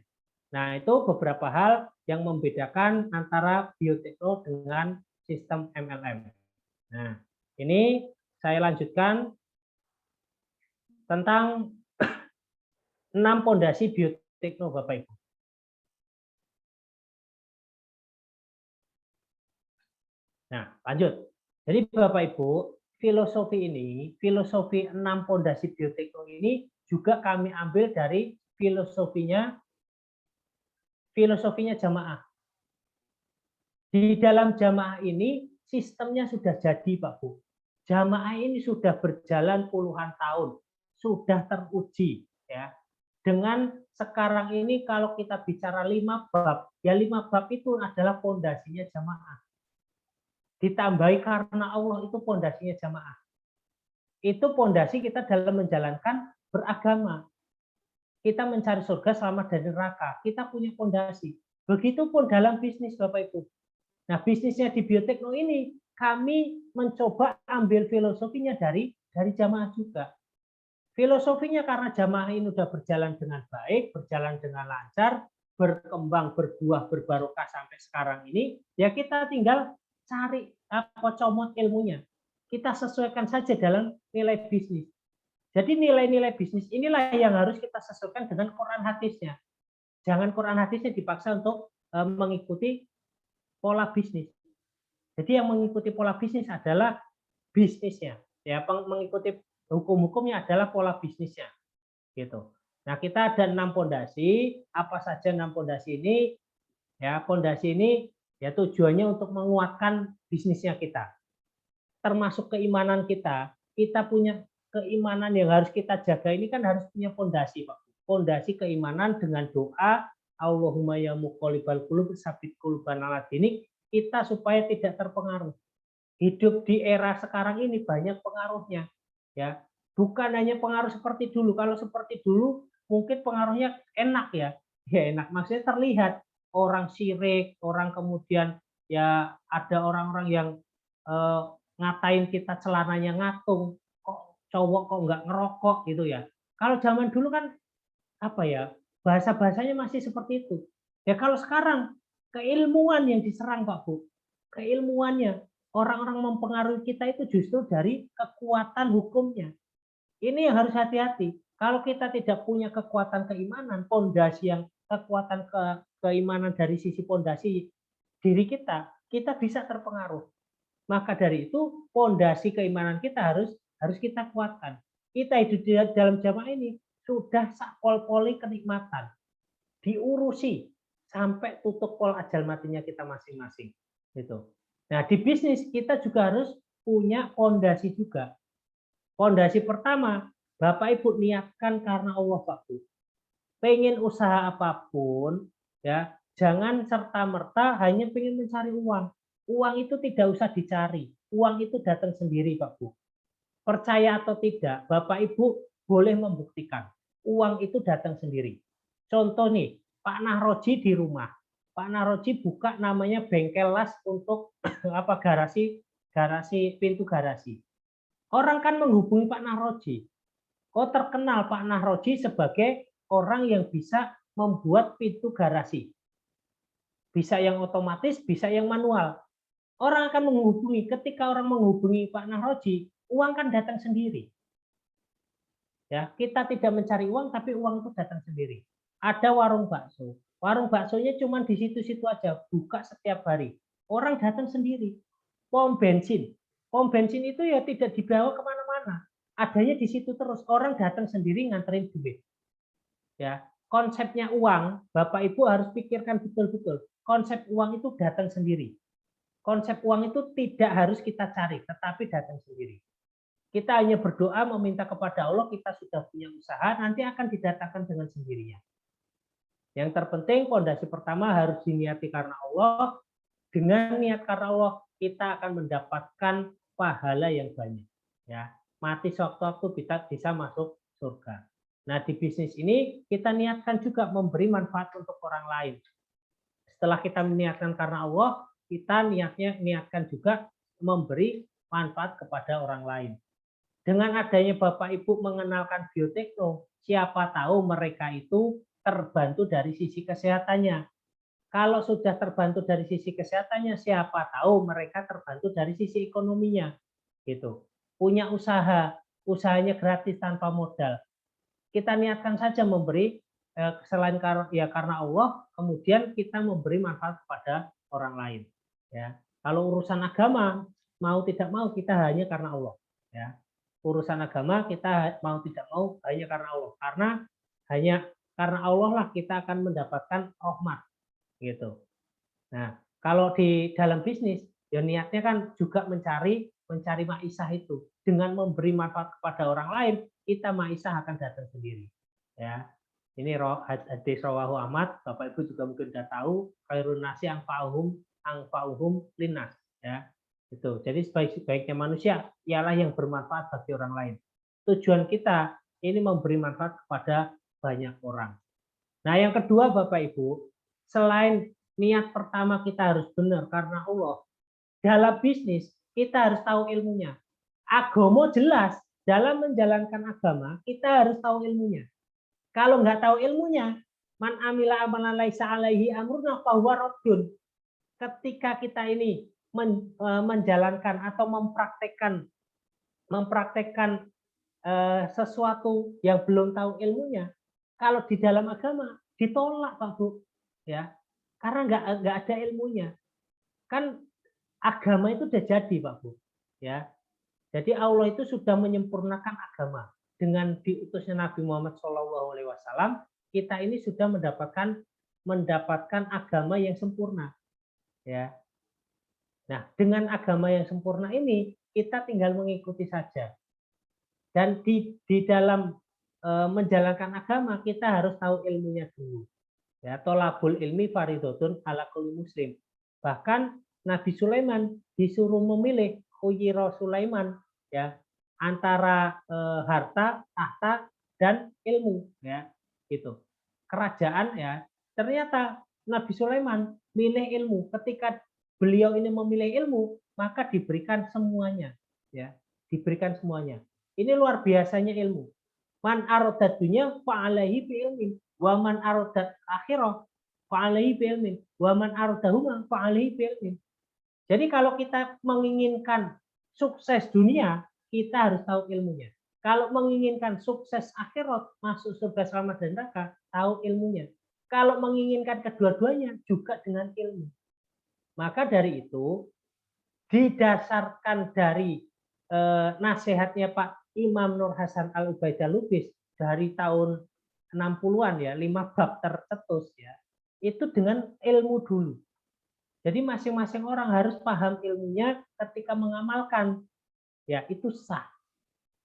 Nah, itu beberapa hal yang membedakan antara biotekno dengan sistem MLM. Nah, ini saya lanjutkan tentang 6 pondasi biotekno, Bapak Ibu. Nah, lanjut. Jadi Bapak Ibu, filosofi 6 pondasi biotekno ini juga kami ambil dari filosofinya jamaah. Di dalam jamaah ini sistemnya sudah jadi, Pak Bu. Jamaah ini sudah berjalan puluhan tahun, sudah teruji ya. Dengan sekarang ini kalau kita bicara 5 bab, ya 5 bab itu adalah pondasinya jamaah. Ditambahi karena Allah itu pondasinya jamaah. Itu pondasi kita dalam menjalankan beragama. Kita mencari surga selamat dari neraka. Kita punya pondasi. Begitupun dalam bisnis, Bapak Ibu. Nah, bisnisnya di biotekno ini kami mencoba ambil filosofinya dari jamaah juga. Filosofinya karena jamaah ini sudah berjalan dengan baik, berjalan dengan lancar, berkembang, berbuah, berbarokah sampai sekarang ini, ya kita tinggal cari comot ilmunya. Kita sesuaikan saja dalam nilai bisnis. Jadi nilai-nilai bisnis inilah yang harus kita sesuaikan dengan Quran hadisnya. Jangan Quran hadisnya dipaksa untuk mengikuti pola bisnis. Jadi yang mengikuti pola bisnis adalah bisnisnya. Ya, mengikuti hukum-hukumnya adalah pola bisnisnya. Gitu. Nah, kita ada 6 pondasi. Apa saja 6 pondasi ini? Ya, pondasi ini ya tujuannya untuk menguatkan bisnisnya kita. Termasuk keimanan kita. Kita punya keimanan yang harus kita jaga ini kan harus punya pondasi, Pak. Pondasi keimanan dengan doa Allahumma ya muqallibal qulub tsabbit qulubana ala dinik, kita supaya tidak terpengaruh. Hidup di era sekarang ini banyak pengaruhnya, ya. Bukan hanya pengaruh seperti dulu. Kalau seperti dulu mungkin pengaruhnya enak ya. Ya enak, maksudnya terlihat orang syirik, orang kemudian ya ada orang-orang yang ngatain kita celananya ngatung, kok cowok kok nggak ngerokok gitu ya. Kalau zaman dulu kan apa ya, bahasa-bahasanya masih seperti itu. Ya kalau sekarang keilmuan yang diserang, Pak Bu. Keilmuannya, orang-orang mempengaruhi kita itu justru dari kekuatan hukumnya. Ini yang harus hati-hati. Kalau kita tidak punya kekuatan keimanan, pondasi yang kekuatan keimanan dari sisi pondasi diri kita, kita bisa terpengaruh. Maka dari itu pondasi keimanan kita harus kita kuatkan. Kita hidup di dalam jamaah ini sudah sakpol-poli kenikmatan, diurusi sampai tutup pol ajal matinya kita masing-masing. Gitu. Nah, di bisnis kita juga harus punya fondasi juga. Fondasi pertama, Bapak Ibu niatkan karena Allah, Pak Bu. Pengen usaha apapun, ya, jangan serta-merta hanya pengen mencari uang. Uang itu tidak usah dicari. Uang itu datang sendiri, Pak Bu. Percaya atau tidak, Bapak Ibu boleh membuktikan. Uang itu datang sendiri. Contoh nih, Pak Nahroji di rumah. Pak Nahroji buka namanya bengkel las untuk apa garasi pintu garasi. Orang kan menghubungi Pak Nahroji. Oh, terkenal Pak Nahroji sebagai orang yang bisa membuat pintu garasi. Bisa yang otomatis, bisa yang manual. Orang akan menghubungi, ketika orang menghubungi Pak Nahroji, uang kan datang sendiri. Ya, kita tidak mencari uang, tapi uang itu datang sendiri. Ada warung bakso. Warung baksonya cuma di situ-situ aja, buka setiap hari. Orang datang sendiri. Pom bensin. Pom bensin itu ya tidak dibawa kemana-mana. Adanya di situ terus. Orang datang sendiri nganterin duit. Ya, konsepnya uang, Bapak Ibu harus pikirkan betul-betul. Konsep uang itu datang sendiri. Konsep uang itu tidak harus kita cari, tetapi datang sendiri. Kita hanya berdoa meminta kepada Allah, kita sudah punya usaha, nanti akan didatangkan dengan sendirinya. Yang terpenting fondasi pertama harus diniati karena Allah. Dengan niat karena Allah, kita akan mendapatkan pahala yang banyak. Ya, mati sewaktu-waktu bisa masuk surga. Nah, di bisnis ini kita niatkan juga memberi manfaat untuk orang lain. Setelah kita meniatkan karena Allah, kita niatkan juga memberi manfaat kepada orang lain. Dengan adanya Bapak Ibu mengenalkan biotekno, siapa tahu mereka itu terbantu dari sisi kesehatannya. Kalau sudah terbantu dari sisi kesehatannya, siapa tahu mereka terbantu dari sisi ekonominya. Gitu. Punya usaha, usahanya gratis tanpa modal. Kita niatkan saja memberi selain karena Allah, kemudian kita memberi manfaat kepada orang lain. Ya, kalau urusan agama mau tidak mau kita hanya karena Allah. Ya, urusan agama kita mau tidak mau hanya karena Allah. Hanya karena Allah lah kita akan mendapatkan rahmat. Gitu. Nah, kalau di dalam bisnis, ya niatnya kan juga mencari maisah itu. Dengan memberi manfaat kepada orang lain, kita maisah akan datang sendiri. Ya, ini hadis rawahu Ahmad, Bapak Ibu juga mungkin sudah tahu, khairun nasi angfa'uhum linnas. Ya, itu. Jadi sebaik-baiknya manusia ialah yang bermanfaat bagi orang lain. Tujuan kita ini memberi manfaat kepada banyak orang. Nah, yang kedua Bapak Ibu, selain niat pertama kita harus benar karena Allah, dalam bisnis kita harus tahu ilmunya. Agama jelas, dalam menjalankan agama kita harus tahu ilmunya. Kalau nggak tahu ilmunya, man amila amalan laisa alaihi amruna fahuwa raddun. Ketika kita ini menjalankan atau mempraktekkan sesuatu yang belum tahu ilmunya, kalau di dalam agama ditolak Pak Bu, ya, karena nggak ada ilmunya. Kan agama itu udah jadi Pak Bu, ya. Jadi Allah itu sudah menyempurnakan agama dengan diutusnya Nabi Muhammad SAW. Kita ini sudah mendapatkan agama yang sempurna, ya. Nah, dengan agama yang sempurna ini kita tinggal mengikuti saja. Dan di dalam menjalankan agama kita harus tahu ilmunya dulu. Ya, tolabul ilmi faridotun ala kulli muslim. Bahkan Nabi Sulaiman disuruh memilih khuyira Sulaiman ya antara harta, tahta dan ilmu ya gitu. Kerajaan ya ternyata Nabi Sulaiman milih ilmu. Ketika beliau ini memilih ilmu, maka diberikan semuanya ya, diberikan semuanya. Ini luar biasanya ilmu. Man arodat dunya fa'alaihi bi ilmin. Wa man arodat akhirah fa'alaihi bi ilmin. Wa man arodahuma fa'alaihi bi ilmin. Jadi kalau kita menginginkan sukses dunia, kita harus tahu ilmunya. Kalau menginginkan sukses akhirat, masuk surga selamat dan neraka, tahu ilmunya. Kalau menginginkan kedua-duanya, juga dengan ilmu. Maka dari itu, didasarkan dari nasihatnya Pak Imam Nur Hasan Al-Ubaidah Lubis dari tahun 60-an ya, 5 bab tercetus ya. Itu dengan ilmu dulu. Jadi masing-masing orang harus paham ilmunya ketika mengamalkan. ya itu sah.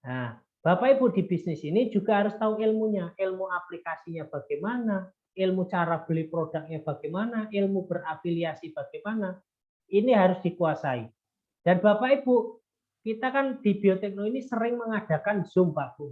Nah, Bapak Ibu di bisnis ini juga harus tahu ilmunya, ilmu aplikasinya bagaimana, ilmu cara beli produknya bagaimana, ilmu berafiliasi bagaimana. Ini harus dikuasai. Dan Bapak Ibu, kita kan di Biotekno ini sering mengadakan Zoom, Pak Bu.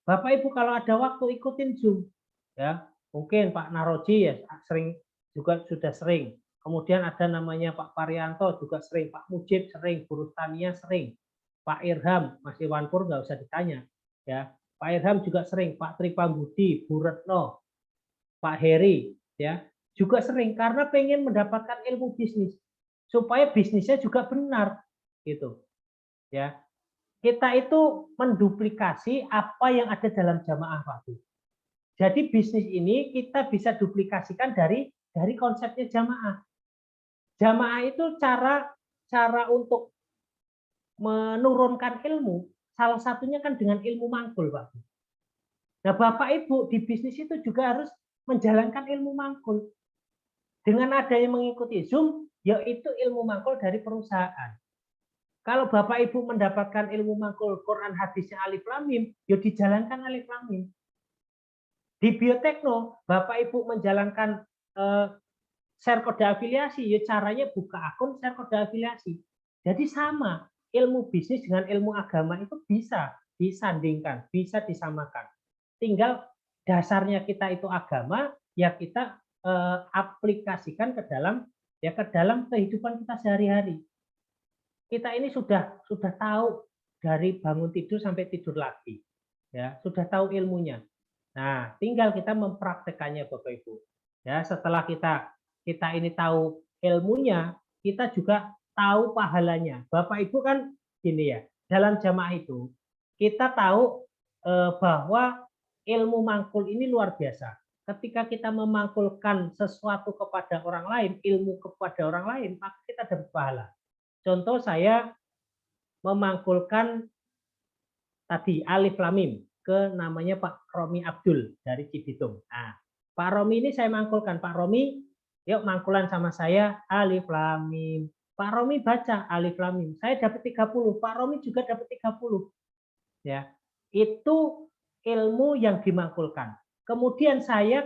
Bapak Ibu kalau ada waktu ikutin Zoom, ya. Mungkin Pak Naroji ya sering juga sudah sering. Kemudian ada namanya Pak Parianto juga sering, Pak Mujib sering, Bu Rustania sering, Pak Irham, Mas Iwanpur nggak usah ditanya, ya. Pak Irham juga sering, Pak Tripambudi, Bu Retno, Pak Heri, ya juga sering karena pengen mendapatkan ilmu bisnis supaya bisnisnya juga benar, gitu, ya. Kita itu menduplikasi apa yang ada dalam jamaah, Pak Bu. Jadi bisnis ini kita bisa duplikasikan dari konsepnya jamaah. Jamaah itu cara untuk menurunkan ilmu, salah satunya kan dengan ilmu mangkul, Pak. Nah, Bapak Ibu di bisnis itu juga harus menjalankan ilmu mangkul. Dengan adanya mengikuti Zoom, yaitu ilmu mangkul dari perusahaan. Kalau Bapak Ibu mendapatkan ilmu mangkul Quran hadisnya Alif Lam Mim, ya dijalankan Alif Lam Mim. Di Biotekno, Bapak Ibu menjalankan share kode afiliasi, ya caranya buka akun share kode afiliasi. Jadi sama, ilmu bisnis dengan ilmu agama itu bisa disandingkan, bisa disamakan. Tinggal dasarnya kita itu agama, ya kita aplikasikan ke dalam kehidupan kita sehari-hari. Kita ini sudah tahu dari bangun tidur sampai tidur lagi, ya sudah tahu ilmunya. Nah, tinggal kita mempraktekannya, Bapak Ibu. Ya, setelah kita ini tahu ilmunya, kita juga tahu pahalanya. Bapak Ibu kan gini ya, dalam jamaah itu kita tahu bahwa ilmu mangkul ini luar biasa. Ketika kita memangkulkan sesuatu kepada orang lain, ilmu kepada orang lain, maka kita dapat pahala. Contoh saya memangkulkan tadi Alif Lam Mim ke namanya Pak Romi Abdul dari Cibitung. Nah, Pak Romi ini saya mangkulkan. Pak Romi, yuk mangkulan sama saya Alif Lam Mim. Pak Romi baca Alif Lam Mim. Saya dapat 30, Pak Romi juga dapat 30. Ya. Itu ilmu yang dimangkulkan. Kemudian saya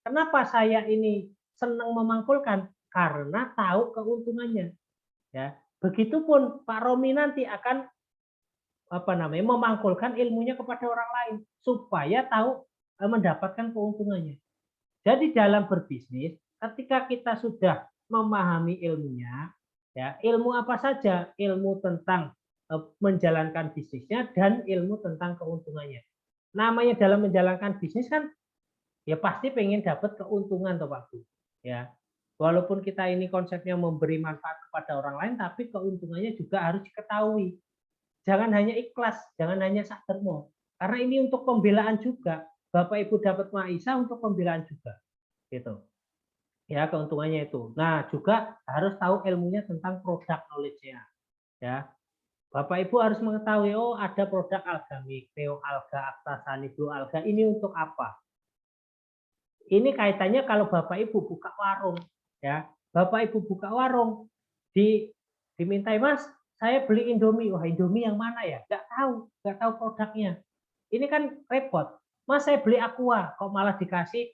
kenapa saya ini senang memangkulkan? Karena tahu keuntungannya. Ya. Begitupun Pak Romi nanti akan memangkulkan ilmunya kepada orang lain supaya tahu mendapatkan keuntungannya. Jadi dalam berbisnis, ketika kita sudah memahami ilmunya, ya ilmu apa saja, ilmu tentang menjalankan bisnisnya dan ilmu tentang keuntungannya. Namanya dalam menjalankan bisnis kan, ya pasti pengen dapat keuntungan, toh Pak Bu. Ya, walaupun kita ini konsepnya memberi manfaat kepada orang lain, tapi keuntungannya juga harus diketahui. Jangan hanya ikhlas, jangan hanya sakdermo. Karena ini untuk pembelaan juga. Bapak Ibu dapat maisa untuk pembelaan juga. Gitu. Ya, keuntungannya itu. Nah, juga harus tahu ilmunya tentang produk knowledge-nya. Ya. Bapak Ibu harus mengetahui, oh ada produk algamik, Neo Alga, Actasani, Blue Alga, ini untuk apa? Ini kaitannya kalau Bapak Ibu buka warung, ya. Bapak Ibu buka warung, dimintai, Mas, saya beli Indomie. Wah, Indomie yang mana ya? Nggak tahu produknya. Ini kan repot. Mas, saya beli Aqua, kok malah dikasih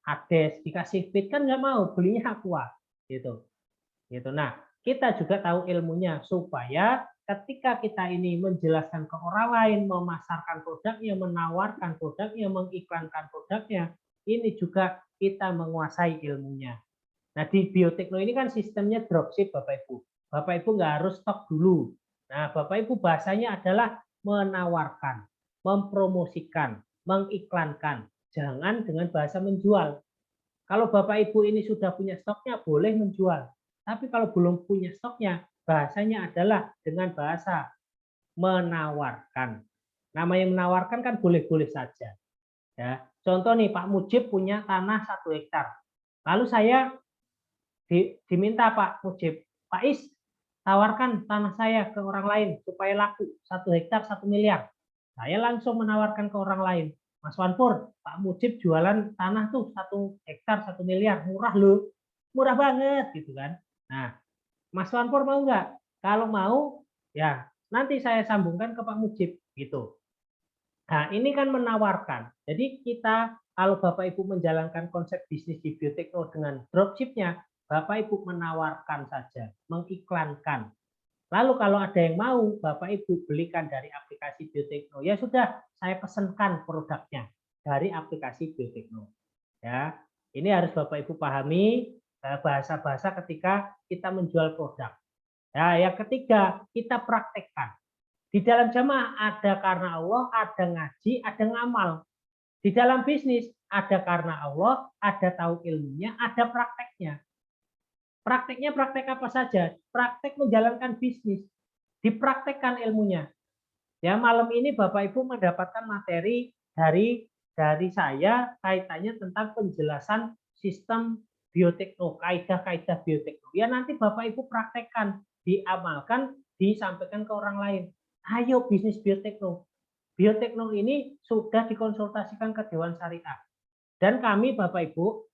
Hades, dikasih Fit, kan nggak mau, belinya Aqua. Gitu. Gitu. Nah, kita juga tahu ilmunya supaya ketika kita ini menjelaskan ke orang lain, memasarkan produknya, menawarkan produknya, mengiklankan produknya, ini juga kita menguasai ilmunya. Nah, di Biotekno ini kan sistemnya dropship, Bapak Ibu. Bapak Ibu nggak harus stok dulu. Nah, Bapak Ibu bahasanya adalah menawarkan, mempromosikan, mengiklankan. Jangan dengan bahasa menjual. Kalau Bapak Ibu ini sudah punya stoknya, boleh menjual. Tapi kalau belum punya stoknya, bahasanya adalah dengan bahasa menawarkan. Namanya menawarkan kan boleh-boleh saja. Ya, contoh nih Pak Mujib punya tanah 1 hektar. Lalu saya diminta Pak Mujib, Pak Is, tawarkan tanah saya ke orang lain supaya laku 1 hektar 1 miliar. Saya langsung menawarkan ke orang lain. Mas Wanpur, Pak Mujib jualan tanah tuh 1 hektar 1 miliar, murah loh, murah banget gitu kan. Nah, Mas Wanpur mau nggak? Kalau mau, ya nanti saya sambungkan ke Pak Mujib gitu. Nah, ini kan menawarkan. Jadi kita kalau Bapak Ibu menjalankan konsep bisnis di biotekno dengan dropship-nya, Bapak Ibu menawarkan saja, mengiklankan. Lalu kalau ada yang mau, Bapak Ibu belikan dari aplikasi biotekno. Ya sudah, saya pesankan produknya dari aplikasi biotekno. Ya, ini harus Bapak Ibu pahami bahasa-bahasa ketika kita menjual produk. Ya, yang ketiga, kita praktekkan. Di dalam jamaah ada karena Allah, ada ngaji, ada ngamal. Di dalam bisnis ada karena Allah, ada tahu ilmunya, ada prakteknya. Prakteknya praktek apa saja? Praktek menjalankan bisnis. Dipraktekkan ilmunya. Ya, malam ini Bapak Ibu mendapatkan materi dari saya kaitannya tentang penjelasan sistem biotekno, kaidah-kaidah biotekno. Ya nanti Bapak Ibu praktekkan, diamalkan, disampaikan ke orang lain. Ayo bisnis biotekno. Biotekno ini sudah dikonsultasikan ke Dewan Syariah. Dan kami Bapak Ibu,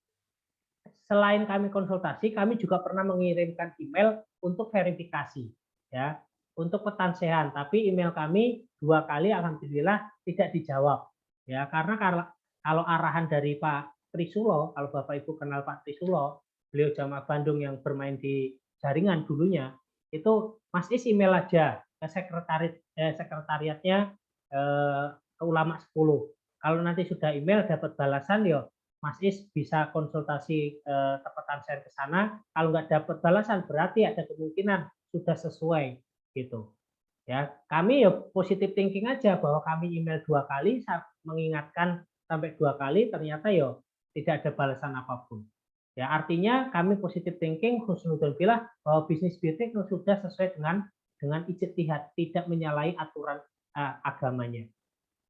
selain kami konsultasi, kami juga pernah mengirimkan email untuk verifikasi, ya, untuk petansehan. Tapi email kami 2 kali, alhamdulillah tidak dijawab, ya, karena kalau arahan dari Pak Trisulo, kalau Bapak Ibu kenal Pak Trisulo, beliau jamaah Bandung yang bermain di jaringan dulunya, itu Mas Is email aja ke sekretariatnya ke Ulama 10. Kalau nanti sudah email dapat balasan, ya Mas Is bisa konsultasi tepatan saya ke sana. Kalau nggak dapat balasan berarti ada kemungkinan sudah sesuai gitu. Ya, kami ya positive thinking aja bahwa kami email 2 kali, mengingatkan sampai 2 kali, ternyata ya tidak ada balasan apapun. Ya, artinya kami positive thinking, husnuzon billah bahwa bisnis biotekno sudah sesuai dengan ijtihad, tidak menyalahi aturan agamanya.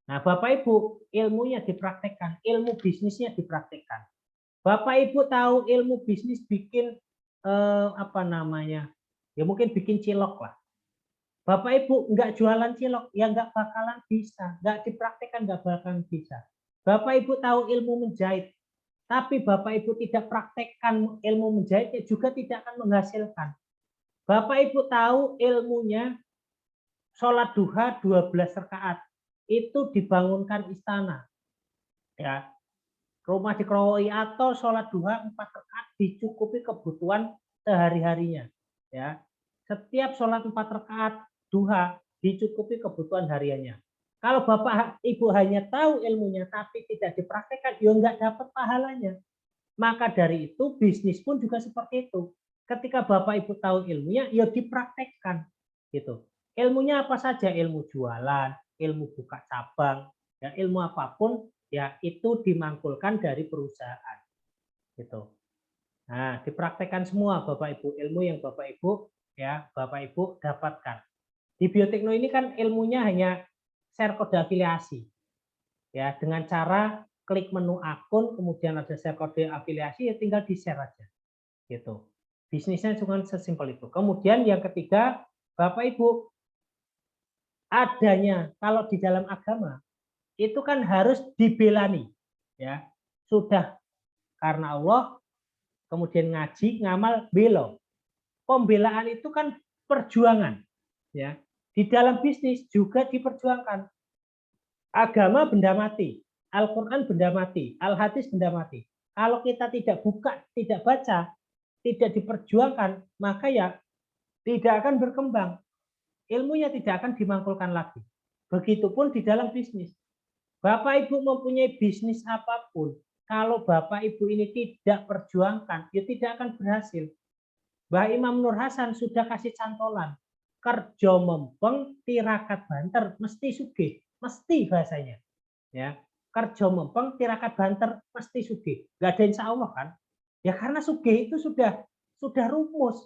Nah, Bapak Ibu, ilmunya dipraktekkan, ilmu bisnisnya dipraktekkan. Bapak Ibu tahu ilmu bisnis bikin apa namanya? Ya mungkin bikin cilok lah. Bapak Ibu nggak jualan cilok, ya nggak bakalan bisa, nggak dipraktekkan nggak bakalan bisa. Bapak Ibu tahu ilmu menjahit, tapi Bapak Ibu tidak praktekkan ilmu menjahitnya juga tidak akan menghasilkan. Bapak Ibu tahu ilmunya sholat duha 12 rakaat, itu dibangunkan istana, ya, rumah dikerowoki, atau sholat duha 4 rakaat dicukupi kebutuhan sehari-harinya, ya. Setiap sholat 4 rakaat duha dicukupi kebutuhan hariannya. Kalau Bapak Ibu hanya tahu ilmunya tapi tidak dipraktekkan, ya nggak dapat pahalanya. Maka dari itu bisnis pun juga seperti itu. Ketika Bapak Ibu tahu ilmunya, ya dipraktekkan gitu. Ilmunya apa saja? Ilmu jualan, ilmu buka cabang, ya, ilmu apapun ya itu dimangkulkan dari perusahaan gitu. Nah, dipraktekkan semua Bapak Ibu, ilmu yang Bapak Ibu dapatkan. Di biotekno ini kan ilmunya hanya share kode afiliasi. Ya, dengan cara klik menu akun, kemudian ada share kode afiliasi, ya tinggal di-share aja. Gitu. Bisnisnya cuma sesimpel itu. Kemudian yang ketiga, Bapak Ibu, adanya kalau di dalam agama itu kan harus dibelani, ya. Sudah karena Allah, kemudian ngaji, ngamal, belo. Pembelaan itu kan perjuangan, ya. Di dalam bisnis juga diperjuangkan. Agama benda mati, Al-Quran benda mati, Al-Hadis benda mati. Kalau kita tidak buka, tidak baca, tidak diperjuangkan, maka ya tidak akan berkembang. Ilmunya tidak akan dimangkulkan lagi. Begitupun di dalam bisnis. Bapak Ibu mempunyai bisnis apapun, kalau Bapak Ibu ini tidak perjuangkan, ya tidak akan berhasil. Mbah Imam Nur Hasan sudah kasih cantolan, kerja mempeng, tirakat banter, mesti sugih, mesti bahasanya. Ya, kerja mempeng, tirakat banter, mesti sugih. Gak ada insya Allah kan? Ya karena sugih itu sudah rumus.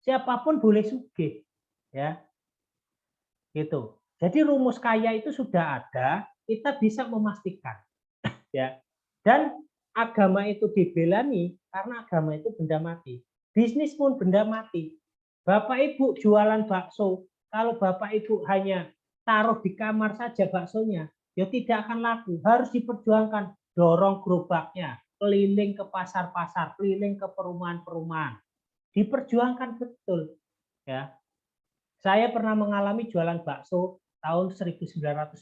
Siapapun boleh sugih, ya, gitu. Jadi rumus kaya itu sudah ada, kita bisa memastikan, ya. Dan agama itu dibelani karena agama itu benda mati. Bisnis pun benda mati. Bapak Ibu jualan bakso, kalau Bapak Ibu hanya taruh di kamar saja baksonya, ya tidak akan laku. Harus diperjuangkan, dorong gerobaknya, keliling ke pasar-pasar, keliling ke perumahan-perumahan. Diperjuangkan betul, ya. Saya pernah mengalami jualan bakso tahun 1999.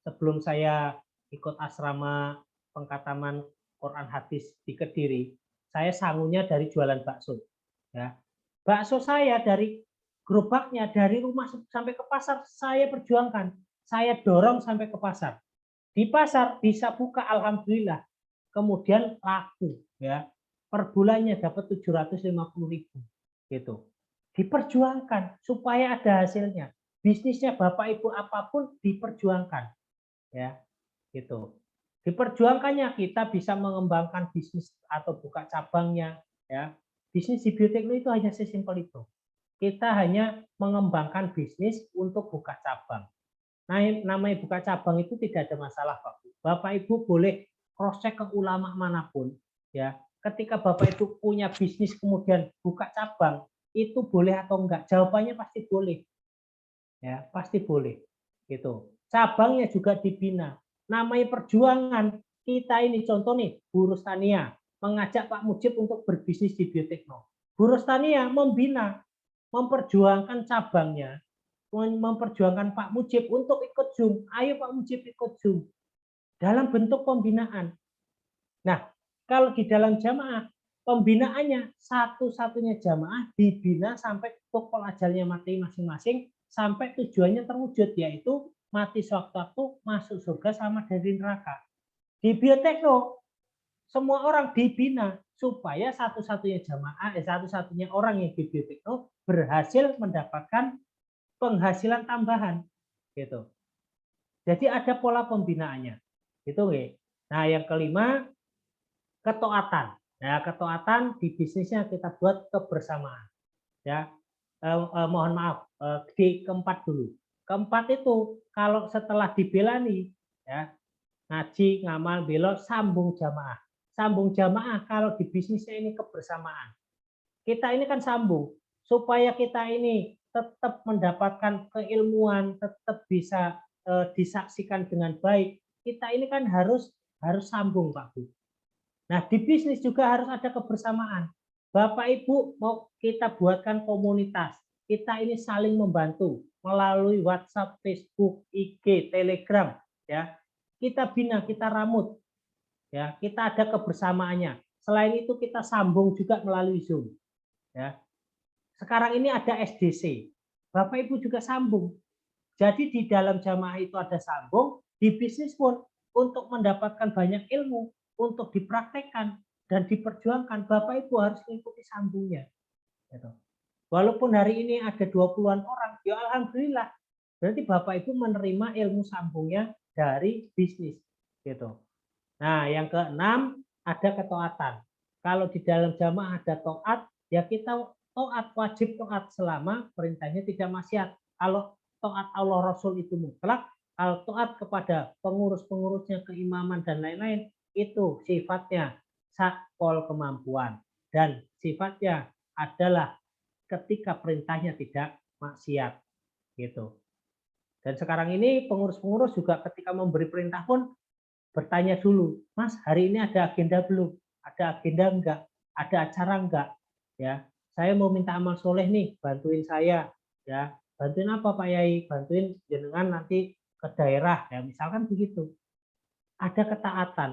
Sebelum saya ikut asrama pengkataman Quran hadis di Kediri, saya sangunya dari jualan bakso. Ya. Bakso saya dari gerobaknya dari rumah sampai ke pasar saya perjuangkan, saya dorong sampai ke pasar. Di pasar bisa buka alhamdulillah, kemudian laku ya. Per bulannya dapat 750.000 gitu. Diperjuangkan supaya ada hasilnya. Bisnisnya Bapak Ibu apapun diperjuangkan ya, gitu. Diperjuangkannya kita bisa mengembangkan bisnis atau buka cabangnya ya. Bisnis di biotekno itu hanya sesimpel itu. Kita hanya mengembangkan bisnis untuk buka cabang. Nah, namanya buka cabang itu tidak ada masalah, Pak. Bapak Ibu boleh cross check ke ulama manapun, ya. Ketika Bapak Ibu punya bisnis kemudian buka cabang, itu boleh atau enggak? Jawabannya pasti boleh. Ya, pasti boleh. Gitu. Cabangnya juga dibina. Namanya perjuangan. Kita ini contoh nih, Buruh Tania mengajak Pak Mujib untuk berbisnis di biotekno. Buruh Tania membina, memperjuangkan cabangnya, memperjuangkan Pak Mujib untuk ikut Zoom. Ayo Pak Mujib ikut Zoom. Dalam bentuk pembinaan. Nah, kalau di dalam jamaah, pembinaannya satu-satunya jamaah dibina sampai pokok ajalnya mati masing-masing, sampai tujuannya terwujud, yaitu mati sewaktu-waktu, masuk surga sama dari neraka. Di biotekno, semua orang dibina supaya satu-satunya jamaah, satu-satunya orang yang di biotekno berhasil mendapatkan penghasilan tambahan gitu. Jadi ada pola pembinaannya. Itu nggih. Nah, yang kelima, ketaatan. Nah, ketaatan di bisnisnya kita buat kebersamaan. Ya. Mohon maaf, di keempat dulu. Keempat itu kalau setelah dibelani ya, ngaji, ngamal, belok, sambung jamaah. Sambung jamaah kalau di bisnisnya ini kebersamaan. Kita ini kan sambung supaya kita ini tetap mendapatkan keilmuan, tetap bisa disaksikan dengan baik. Kita ini kan harus sambung, Pak Bu. Nah, di bisnis juga harus ada kebersamaan. Bapak Ibu mau kita buatkan komunitas. Kita ini saling membantu melalui WhatsApp, Facebook, IG, Telegram, ya. Kita bina, kita ramut, ya. Kita ada kebersamaannya. Selain itu kita sambung juga melalui Zoom, ya. Sekarang ini ada SDC. Bapak Ibu juga sambung. Jadi di dalam jamaah itu ada sambung, di bisnis pun untuk mendapatkan banyak ilmu, untuk dipraktekkan dan diperjuangkan, Bapak Ibu harus mengikuti sambungnya. Gitu. Walaupun hari ini ada 20-an orang, ya alhamdulillah. Berarti Bapak Ibu menerima ilmu sambungnya dari bisnis. Gitu. Nah, yang keenam ada ketaatan. Kalau di dalam jamaah ada taat, ya kita taat, wajib taat selama perintahnya tidak maksiat. Kalau taat Allah Rasul itu mutlak, kalau taat kepada pengurus-pengurusnya, keimaman dan lain-lain, itu sifatnya sakpol kemampuan. Dan sifatnya adalah ketika perintahnya tidak maksiat. Gitu. Dan sekarang ini pengurus-pengurus juga ketika memberi perintah pun bertanya dulu, Mas, hari ini ada agenda belum? Ada agenda enggak? Ada acara enggak? Ya, saya mau minta amal soleh nih, bantuin saya. Ya, bantuin apa Pak Yai? Bantuin jenengan nanti ke daerah, ya misalkan begitu. Ada ketaatan.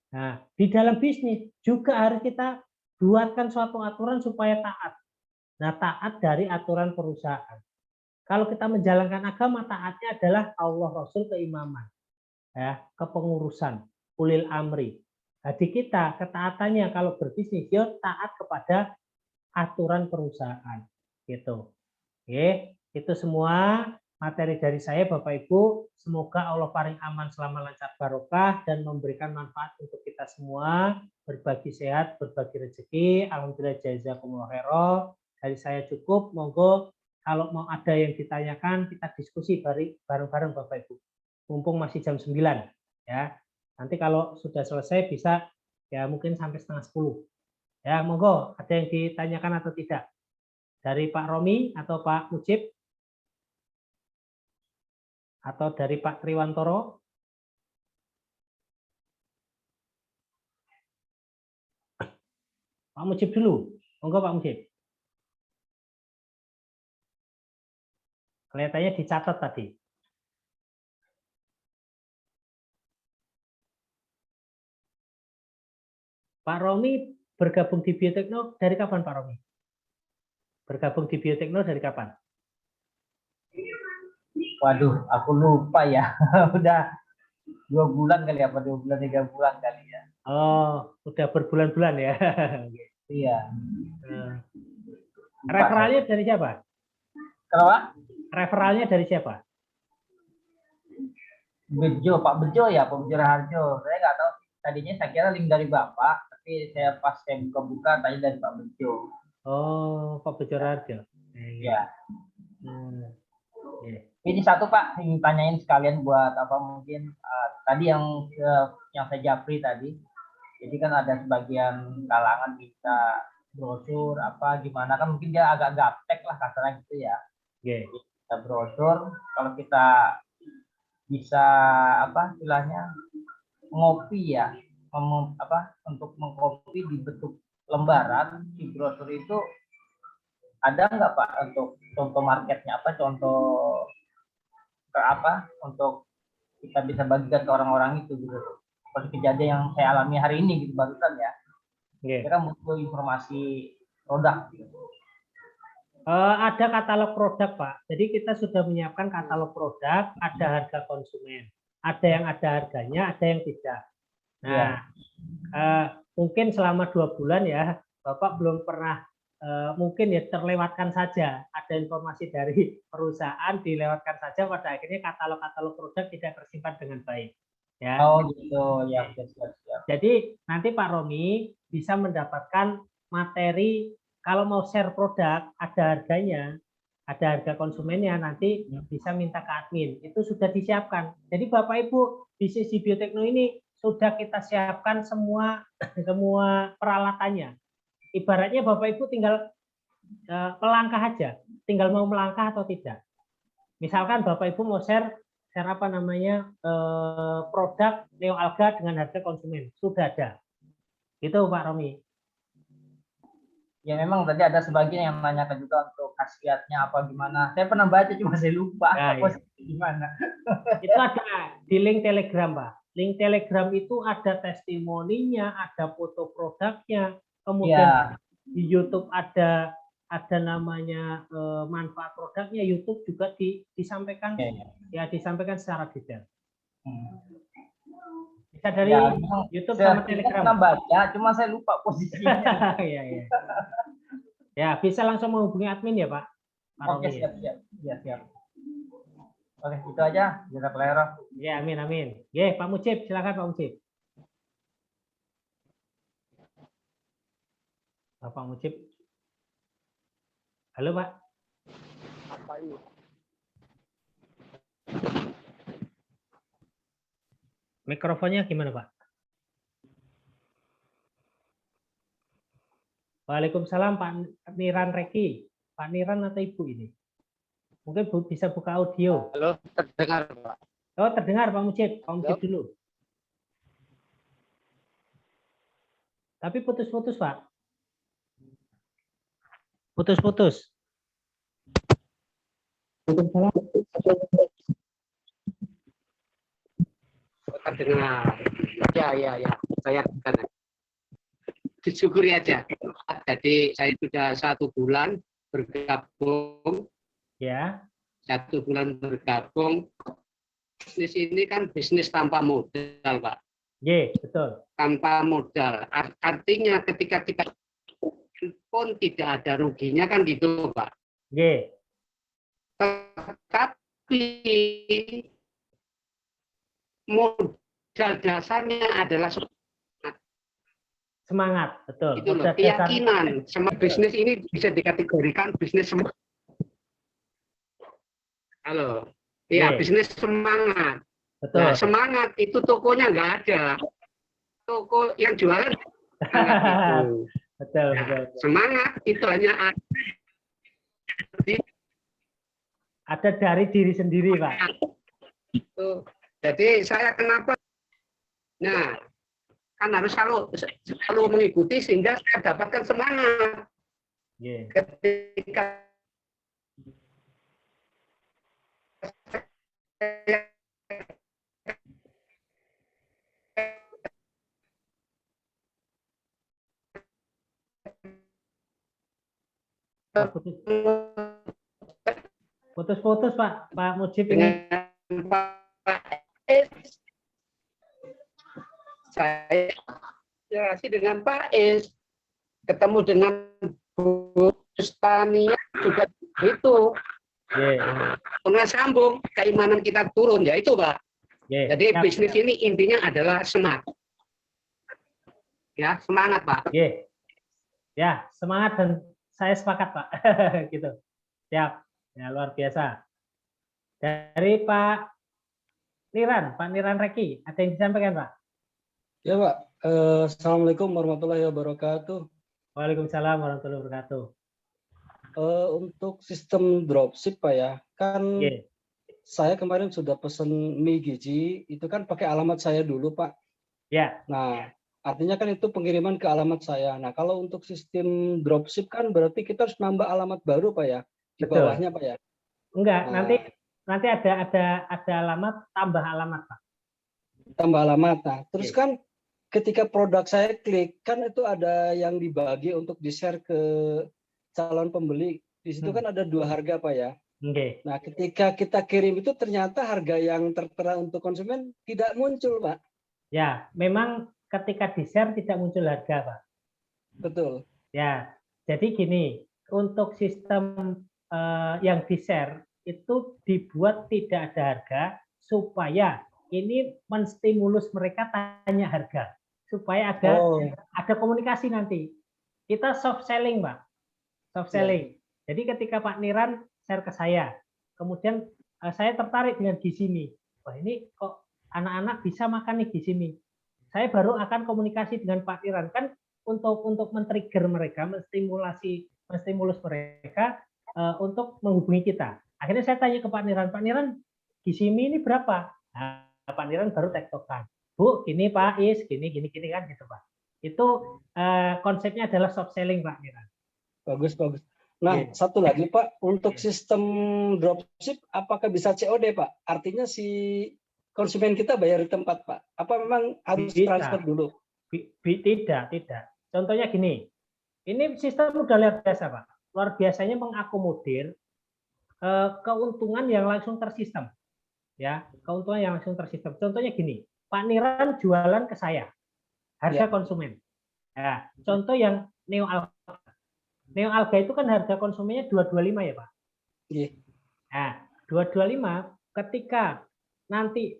Nah, di dalam bisnis juga harus kita buatkan suatu aturan supaya taat. Nah, taat dari aturan perusahaan. Kalau kita menjalankan agama, taatnya adalah Allah, Rasul, keimaman. Ya, kepengurusan, ulil amri. Jadi kita ketaatannya kalau berbisnis ya taat kepada aturan perusahaan. Gitu. Oke, itu semua materi dari saya Bapak Ibu. Semoga Allah paling aman selama lancar barokah dan memberikan manfaat untuk kita semua. Berbagi sehat, berbagi rezeki. Alhamdulillah jazakumullah khairan. Dari saya cukup. Monggo kalau mau ada yang ditanyakan kita diskusi bareng-bareng Bapak Ibu. Mumpung masih jam 9 ya. Nanti kalau sudah selesai bisa ya mungkin sampai setengah 10. Ya, monggo ada yang ditanyakan atau tidak? Dari Pak Romi atau Pak Mujib? Atau dari Pak Triwantoro? Pak Mujib dulu. Monggo Pak Mujib. Kelihatannya dicatat tadi. Pak Romi bergabung di Biotekno dari kapan, Pak Romi? Bergabung di Biotekno dari kapan? Waduh, aku lupa ya. Udah 2 bulan kali apa 2 bulan 3 bulan kali ya. Oh, udah berbulan-bulan ya. Iya. Referalnya dari siapa? Kenapa? Referalnya dari siapa? Bejo, Pak Bejo ya, Pak Bejo Raharjo. Saya nggak tahu. Tadinya saya kira link dari Bapak, tapi saya pas saya buka-buka tanya dari Pak Bejo. Oh, Pak Bejo Raharjo. Ya. Yeah. Ini satu Pak, ingin tanyain sekalian buat apa mungkin tadi yang saya japri tadi. Jadi kan ada sebagian kalangan bisa brosur apa gimana kan mungkin dia agak gaptek lah kasarnya gitu ya. Yeah. Kita brosur kalau kita bisa apa istilahnya ngopi ya untuk mengkopi di bentuk lembaran di brosur itu ada nggak Pak untuk contoh marketnya apa contoh untuk kita bisa bagikan ke orang-orang itu gitu seperti kejadian yang saya alami hari ini gitu barusan ya. Kira butuh informasi produk gitu. Ada katalog produk Pak, jadi kita sudah menyiapkan katalog produk, ada harga konsumen, ada yang ada harganya, ada yang tidak. Nah, mungkin selama 2 bulan ya Bapak belum pernah mungkin ya terlewatkan saja, ada informasi dari perusahaan dilewatkan saja, pada akhirnya katalog-katalog produk tidak tersimpan dengan baik. Ya. Oh gitu, ya siap. Jadi nanti Pak Romi bisa mendapatkan materi kalau mau share produk ada harganya, ada harga konsumennya, nanti bisa minta ke admin. Itu sudah disiapkan. Jadi Bapak Ibu di sisi Biotekno ini sudah kita siapkan semua peralatannya. Ibaratnya Bapak Ibu tinggal melangkah aja, tinggal mau melangkah atau tidak. Misalkan Bapak Ibu mau share apa namanya produk Neo Alga dengan harga konsumen, sudah ada. Itu Pak Romi. Ya memang tadi ada sebagian yang menanyakan juga untuk khasiatnya apa gimana. Saya pernah baca cuma saya lupa gimana. Itu ada di link Telegram Pak. Link Telegram itu ada testimoninya, ada foto produknya, kemudian di YouTube ada namanya manfaat produknya, YouTube juga disampaikan disampaikan secara detail. Bisa dari YouTube sama Telegram. Saya baca, cuma saya lupa posisinya. Ya, bisa langsung menghubungi admin ya Pak. Oke, siap. Oke, itu aja. Jazakallah. Ya, amin. Ya, Pak Mujib, silakan Pak Mujib. Pak Mujib. Halo Pak. Apa ini? Mikrofonnya gimana Pak? Waalaikumsalam Pak Niran Reki. Pak Niran atau Ibu ini? Mungkin bisa buka audio. Halo, terdengar Pak. Oh, terdengar Pak Mujib. Pak Mujib dulu. Tapi putus-putus Pak. Putus-putus. Terdengar. Ya. Saya dengar. Disyukuri aja. Jadi saya sudah 1 bulan bergabung. Ya. 1 bulan bergabung. Bisnis ini kan bisnis tanpa modal, Pak. Iya, betul. Tanpa modal. Artinya ketika kita pun tidak ada ruginya kan gitu, Pak. Iya. Tetapi modal dasarnya adalah semangat, betul. Itu loh, keyakinan. Semua bisnis ini bisa dikategorikan bisnis semangat. Halo. Iya, bisnis semangat. Betul. Nah, semangat itu tokonya nggak ada. Toko yang jualan gitu. Betul. Semangat itu hanya ada dari diri sendiri, Pak. Jadi saya kenapa? Nah, kan harus selalu mengikuti sehingga saya dapatkan semangat. Ketika Pak, putus-putus Pak Mujib ini. dengan Pak S. Saya relasi dengan Pak S. Ketemu dengan Bu Stania juga itu. Pernah sambung, keimanan kita turun, ya itu Pak. Jadi bisnis ini intinya adalah semangat. Ya, semangat Pak. Ya, semangat dan saya sepakat Pak. Gitu. Siap. Ya, luar biasa. Dari Pak Niran Reki, ada yang disampaikan Pak? Ya Pak, Assalamualaikum warahmatullahi wabarakatuh. Waalaikumsalam warahmatullahi wabarakatuh. Untuk sistem dropship Pak ya, kan saya kemarin sudah pesen mie Gizi, itu kan pakai alamat saya dulu Pak. Ya. Nah, artinya kan itu pengiriman ke alamat saya. Nah, kalau untuk sistem dropship kan berarti kita harus nambah alamat baru Pak ya, di bawahnya Pak ya? Enggak, nanti ada alamat, tambah alamat Pak. Tambah alamat. Nah, terus kan ketika produk saya klik, kan itu ada yang dibagi untuk di-share ke calon pembeli. Di situ kan ada 2 harga Pak ya. Nah, ketika kita kirim itu ternyata harga yang tertera untuk konsumen tidak muncul Pak. Ya, memang ketika di-share tidak muncul harga Pak. Betul. Ya, jadi gini, untuk sistem yang di-share itu dibuat tidak ada harga supaya ini menstimulus mereka tanya harga, supaya ada komunikasi nanti. Kita soft selling Pak, soft selling. Jadi ketika Pak Niran share ke saya, kemudian saya tertarik dengan gizi mie. Wah, ini kok anak-anak bisa makan nih gizi mie. Saya baru akan komunikasi dengan Pak Niran, kan untuk men-trigger mereka, menstimulus mereka untuk menghubungi kita. Akhirnya saya tanya ke Pak Niran, gizi mie ini berapa? Nah, Pak Niran baru tektokan. Bu, gini Pak Is, gini kan gitu Pak. Itu konsepnya adalah soft selling Pak Niran. Bagus. Nah, satu lagi Pak, untuk sistem dropship apakah bisa COD Pak? Artinya si konsumen kita bayar di tempat Pak? Apa memang harus transfer dulu? Tidak. Contohnya gini, ini sistem udah luar biasa Pak. Luar biasanya mengakomodir keuntungan yang langsung tersistem. Ya, keuntungan yang langsung tersistem. Contohnya gini, Pak Niran jualan ke saya, harga konsumen. Ya, contoh yang Neo Alga itu kan harga konsumennya 225 ya Pak. Nah, 225 ketika nanti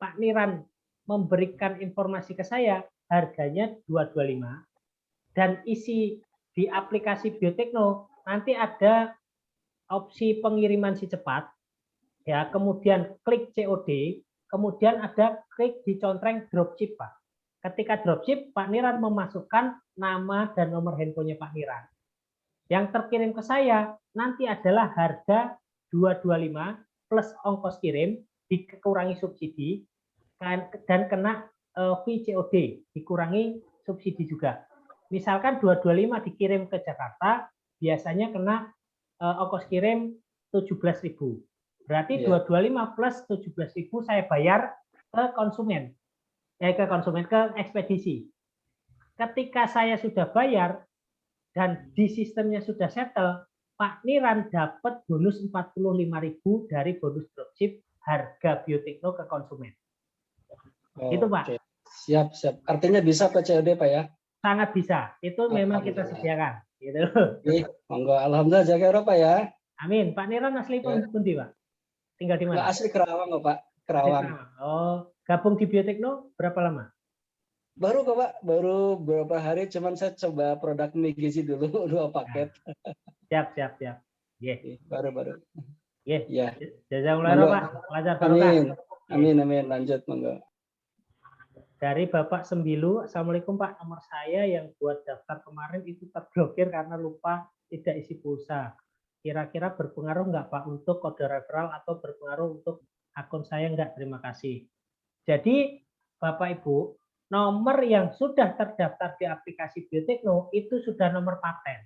Pak Niran memberikan informasi ke saya, harganya 225 dan isi di aplikasi Biotekno nanti ada opsi pengiriman si cepat, ya, kemudian klik COD, kemudian ada klik di contreng dropship Pak. Ketika dropship, Pak Niran memasukkan nama dan nomor handphonenya Pak Niran. Yang terkirim ke saya nanti adalah harga 225 plus ongkos kirim dikurangi subsidi dan kena fee COD dikurangi subsidi juga. Misalkan 225 dikirim ke Jakarta, biasanya kena ongkos kirim 17.000. Berarti 225 plus 17.000 saya bayar ke konsumen. Ke ekspedisi. Ketika saya sudah bayar dan di sistemnya sudah settle, Pak Niran dapat bonus 45.000 dari bonus dropship harga Biotekno ke konsumen. Itu Pak. Siap. Artinya bisa ke COD Pak ya? Sangat bisa. Itu memang kita sediakan. Gitu. Monggo, alhamdulillah jaga Pak ya. Amin. Pak Niran asli pundi Pak? Tinggal di mana? Asli Kerawang kok Pak. Kerawang. Oh, gabung di Biotekno berapa lama? Baru kok Pak, baru beberapa hari, cuman saya coba produk mie gizi dulu 2 paket. Siap. Baru. Ya. Jazakumullah Pak. Lancar barokah. Amin. Lanjut monggo. Dari Bapak Sembilu, Assalamualaikum Pak, nomor saya yang buat daftar kemarin itu terblokir karena lupa tidak isi pulsa. Kira-kira berpengaruh nggak Pak untuk kode referral atau berpengaruh untuk akun saya nggak? Terima kasih. Jadi Bapak Ibu, nomor yang sudah terdaftar di aplikasi Biotekno itu sudah nomor paten.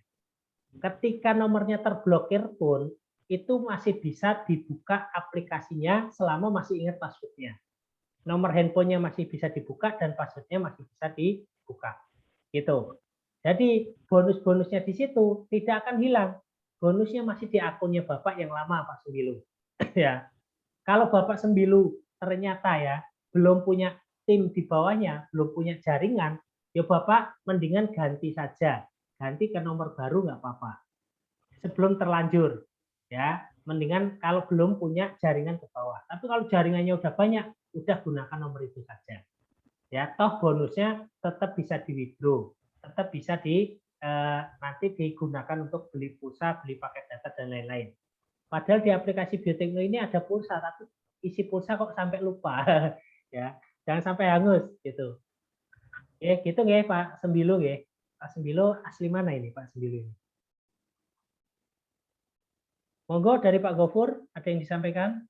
Ketika nomornya terblokir pun, itu masih bisa dibuka aplikasinya selama masih ingat passwordnya. Nomor handphonenya masih bisa dibuka dan passwordnya masih bisa dibuka. Gitu. Jadi bonus-bonusnya di situ tidak akan hilang. Bonusnya masih di akunnya Bapak yang lama, Pak Sembilu. Ya. Kalau Bapak Sembilu ternyata ya belum punya tim di bawahnya, belum punya jaringan, ya Bapak mendingan ganti saja. Ganti ke nomor baru nggak apa-apa. Sebelum terlanjur. Ya, mendingan kalau belum punya jaringan ke bawah. Tapi kalau jaringannya udah banyak, udah gunakan nomor itu saja. Ya, toh bonusnya tetap bisa di withdraw, tetap bisa nanti digunakan untuk beli pulsa, beli paket data dan lain-lain. Padahal di aplikasi Biotekno ini ada pulsa, tapi isi pulsa kok sampai lupa. Ya, jangan sampai hangus gitu. Ya, gitu nggih Pak Sembilu nggih. Pak Sembilu asli mana ini Pak Sembilu ini? Monggo dari Pak Gofur ada yang disampaikan?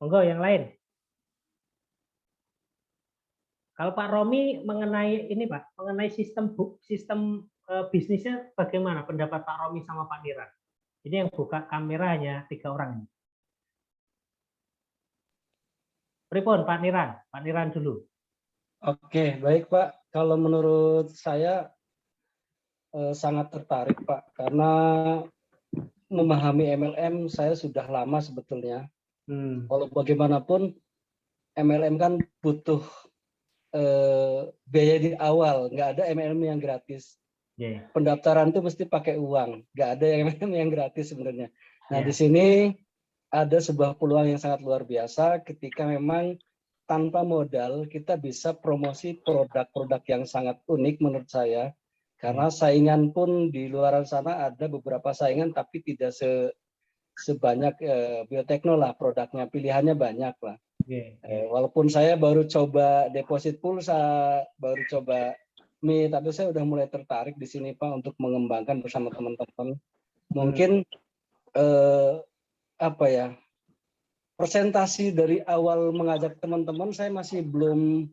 Monggo yang lain. Kalau Pak Romi mengenai ini Pak, mengenai sistem bisnisnya bagaimana pendapat Pak Romi sama Pak Niran? Ini yang buka kamera hanya 3 orang ini. Pripun Pak Niran dulu. Oke, baik Pak. Kalau menurut saya sangat tertarik Pak, karena memahami MLM saya sudah lama sebetulnya. Kalau bagaimanapun MLM kan butuh biaya di awal, nggak ada MLM yang gratis. Pendaftaran itu mesti pakai uang, nggak ada yang MLM yang gratis sebenarnya. Nah di sini ada sebuah peluang yang sangat luar biasa ketika memang tanpa modal kita bisa promosi produk-produk yang sangat unik menurut saya. Karena saingan pun di luar sana ada beberapa saingan tapi tidak sebanyak Biotekno lah produknya, pilihannya banyak lah. Walaupun saya baru coba deposit pulsa, baru coba Mi, tapi saya udah mulai tertarik di sini Pak untuk mengembangkan bersama teman-teman. Mungkin apa ya, presentasi dari awal mengajak teman-teman saya masih belum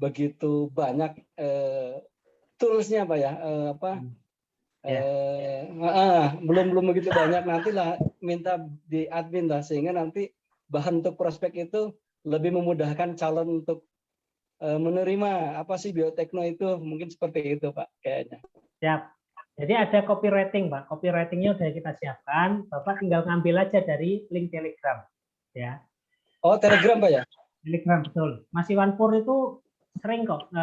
begitu banyak toolsnya Pak ya, belum begitu banyak, nantilah minta di admin lah sehingga nanti bahan untuk prospek itu lebih memudahkan calon untuk menerima apa sih Biotekno itu, mungkin seperti itu Pak kayaknya. Siap. Jadi ada copywriting Pak, copywritingnya udah kita siapkan, Bapak tinggal ngambil aja dari link Telegram. Ya. Oh Telegram Pak ya? Telegram betul. Mas Iwan Pur itu sering kok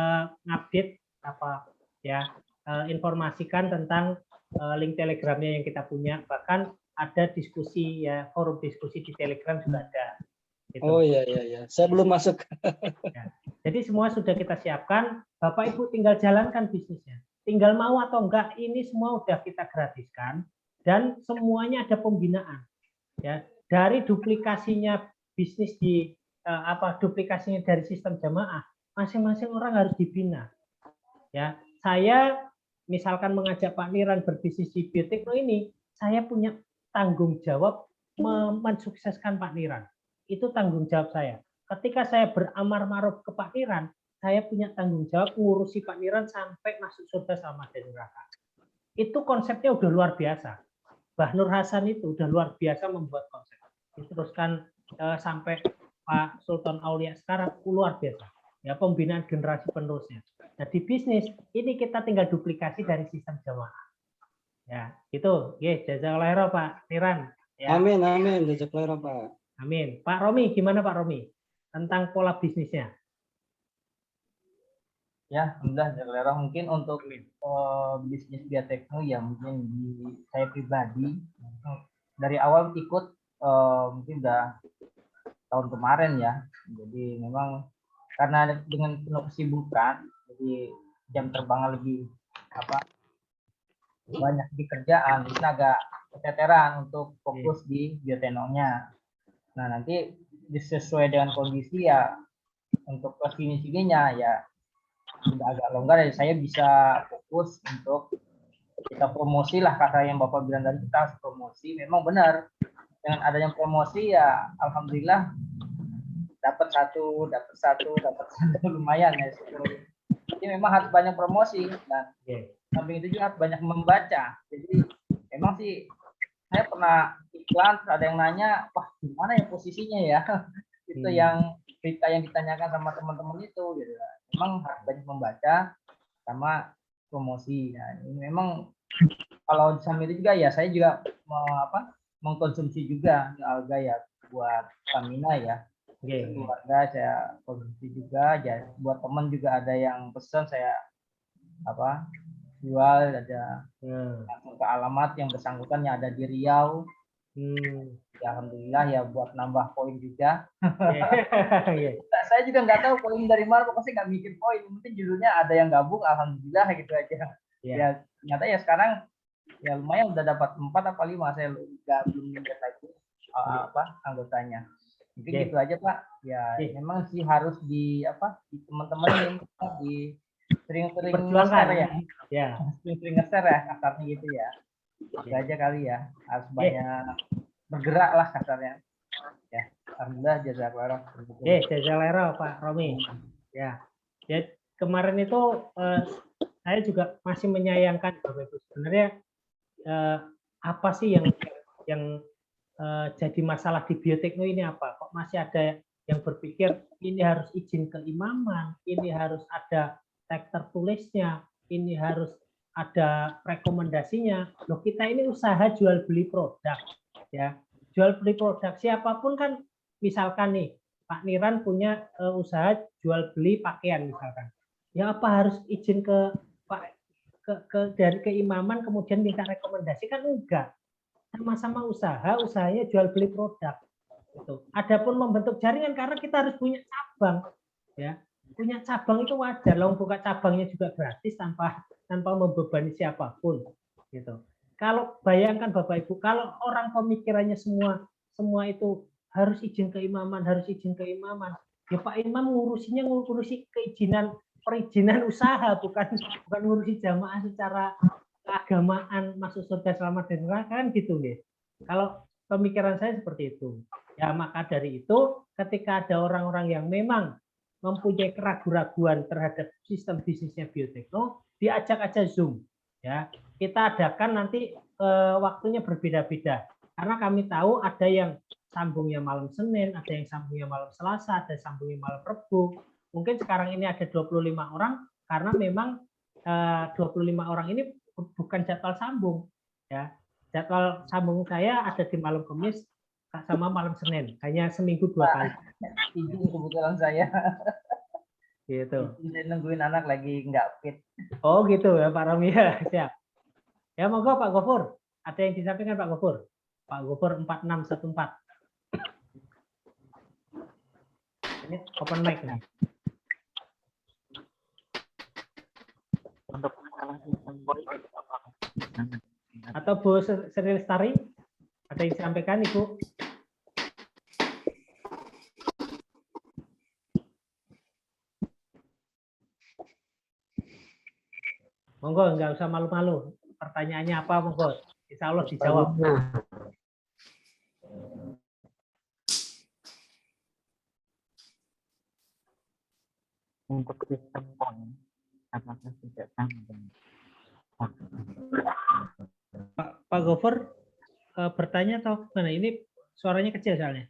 ngupdate apa ya informasikan tentang link Telegramnya yang kita punya. Bahkan ada diskusi ya, forum diskusi di Telegram juga ada. Gitu. Oh iya, saya belum masuk. Ya. Jadi semua sudah kita siapkan, Bapak Ibu tinggal jalankan bisnisnya. Tinggal mau atau enggak, ini semua sudah kita gratiskan dan semuanya ada pembinaan. Ya, dari duplikasinya bisnis duplikasinya dari sistem jamaah, masing-masing orang harus dibina. Ya, saya misalkan mengajak Pak Niran berbisnis di Biotekno ini, saya punya tanggung jawab mensukseskan Pak Niran. Itu tanggung jawab saya. Ketika saya beramar ma'ruf ke Pak Niran, saya punya tanggung jawab ngurusi Pak Niran sampai masuk surga sama dan neraka. Itu konsepnya udah luar biasa. Mbah Nur Hasan itu udah luar biasa membuat konsep. Diteruskan sampai Pak Sultan Aulia sekarang luar biasa. Ya, pembinaan generasi penerusnya. Nah, di bisnis ini kita tinggal duplikasi dari sistem jamaah. Ya, itu. Oke, jazakallahu khairan Pak Niran. Ya. Amin, jazakallahu khairan Pak. Amin. Pak Romi, gimana Pak Romi? Tentang pola bisnisnya. Ya, alhamdulillah. Mungkin untuk bisnis Biotekno ya mungkin saya pribadi dari awal ikut mungkin udah tahun kemarin ya. Jadi memang karena dengan penuh kesibukan, jadi jam terbang lebih banyak di kerjaan, jadi agak keteteran untuk fokus di Biotekno-nya. Nah nanti disesuai dengan kondisi ya untuk kesini-sininya ya udah agak longgar ya saya bisa fokus untuk kita promosi lah, kata yang Bapak bilang tadi, kita harus promosi. Memang benar, dengan adanya promosi ya alhamdulillah dapat satu lumayan ya. Jadi memang harus banyak promosi, dan samping itu juga harus banyak membaca. Jadi memang sih saya pernah iklan, ada yang nanya, wah gimana ya posisinya ya, itu yang berita yang ditanyakan sama teman-teman itu gitu. Memang harus banyak membaca sama promosi. Nah, ini memang kalau di samping itu juga ya saya juga mengkonsumsi juga alga ya buat stamina ya. Keluarga saya konsumsi juga, ya buat teman juga ada yang pesan saya jual, ada langsung ke alamat yang bersangkutan yang ada di Riau. Ya alhamdulillah ya buat nambah poin juga. Saya juga nggak tahu poin dari mana, pokoknya nggak mikir poin, mungkin judulnya ada yang gabung, alhamdulillah gitu aja. Ya ternyata ya sekarang ya lumayan udah dapat 4 apa 5, saya belum lihat lagi anggotanya. Mungkin gitu aja Pak. Ya memang sih harus di teman-teman ini di sering-sering nge-share ya. Sering nge-share ya kasarnya gitu ya. Itu aja kali ya. Harus banyak bergerak lah kasarnya. Ya, alhamdulillah jazakallah. Jazakallah Pak Romi. Ya. Kemarin itu saya juga masih menyayangkan Bapak Ibu, sebenarnya apa sih yang jadi masalah di biotekno ini apa? Kok masih ada yang berpikir ini harus izin keimaman, ini harus ada teks tertulisnya, ini harus ada rekomendasinya. Loh, kita ini usaha jual beli produk, ya. Jual beli produk siapapun kan, misalkan nih Pak Niran punya usaha jual beli pakaian misalkan. Ya apa harus izin ke Pak dari keimaman kemudian minta rekomendasi, kan enggak. Sama-sama usahanya jual beli produk. Gitu. Adapun membentuk jaringan karena kita harus punya cabang, ya. Punya cabang itu wajar, loh, buka cabangnya juga gratis tanpa membebani siapapun, gitu. Kalau bayangkan Bapak Ibu, kalau orang pemikirannya semua itu harus izin keimaman, ya Pak Imam ngurusi perizinan usaha, bukan ngurusi jamaah secara keagamaan masuk surga selamat dan neraka, kan gitu nih. Kalau pemikiran saya seperti itu. Ya maka dari itu ketika ada orang-orang yang memang mempunyai keraguan-raguan terhadap sistem bisnisnya biotekno, diajak aja Zoom. Ya, kita adakan nanti waktunya berbeda-beda. Karena kami tahu ada yang sambungnya malam Senin, ada yang sambungnya malam Selasa, ada yang sambungnya malam Rabu. Mungkin sekarang ini ada 25 orang karena memang 25 orang ini bukan jadwal sambung, ya. Jadwal sambung saya ada di malam Kamis sama malam Senin, hanya seminggu 2 kali. Izin kebetulan saya. Gitu. Nungguin anak lagi nggak fit. Oh gitu ya Pak Romi, ya siap. Ya monggo Pak Gofur, ada yang disampaikan Pak Gofur. Pak Gofur 4614. Ini open mic nih. Untuk masalah sistem poin atau Bu Sri Lestari, ada yang disampaikan Ibu? Monggo, nggak usah malu-malu. Pertanyaannya apa, monggo. Insya Allah dijawab. untuk sistem poin, apakah tidak sama dengan Pak Gofur bertanya atau mana? Ini suaranya kecil soalnya.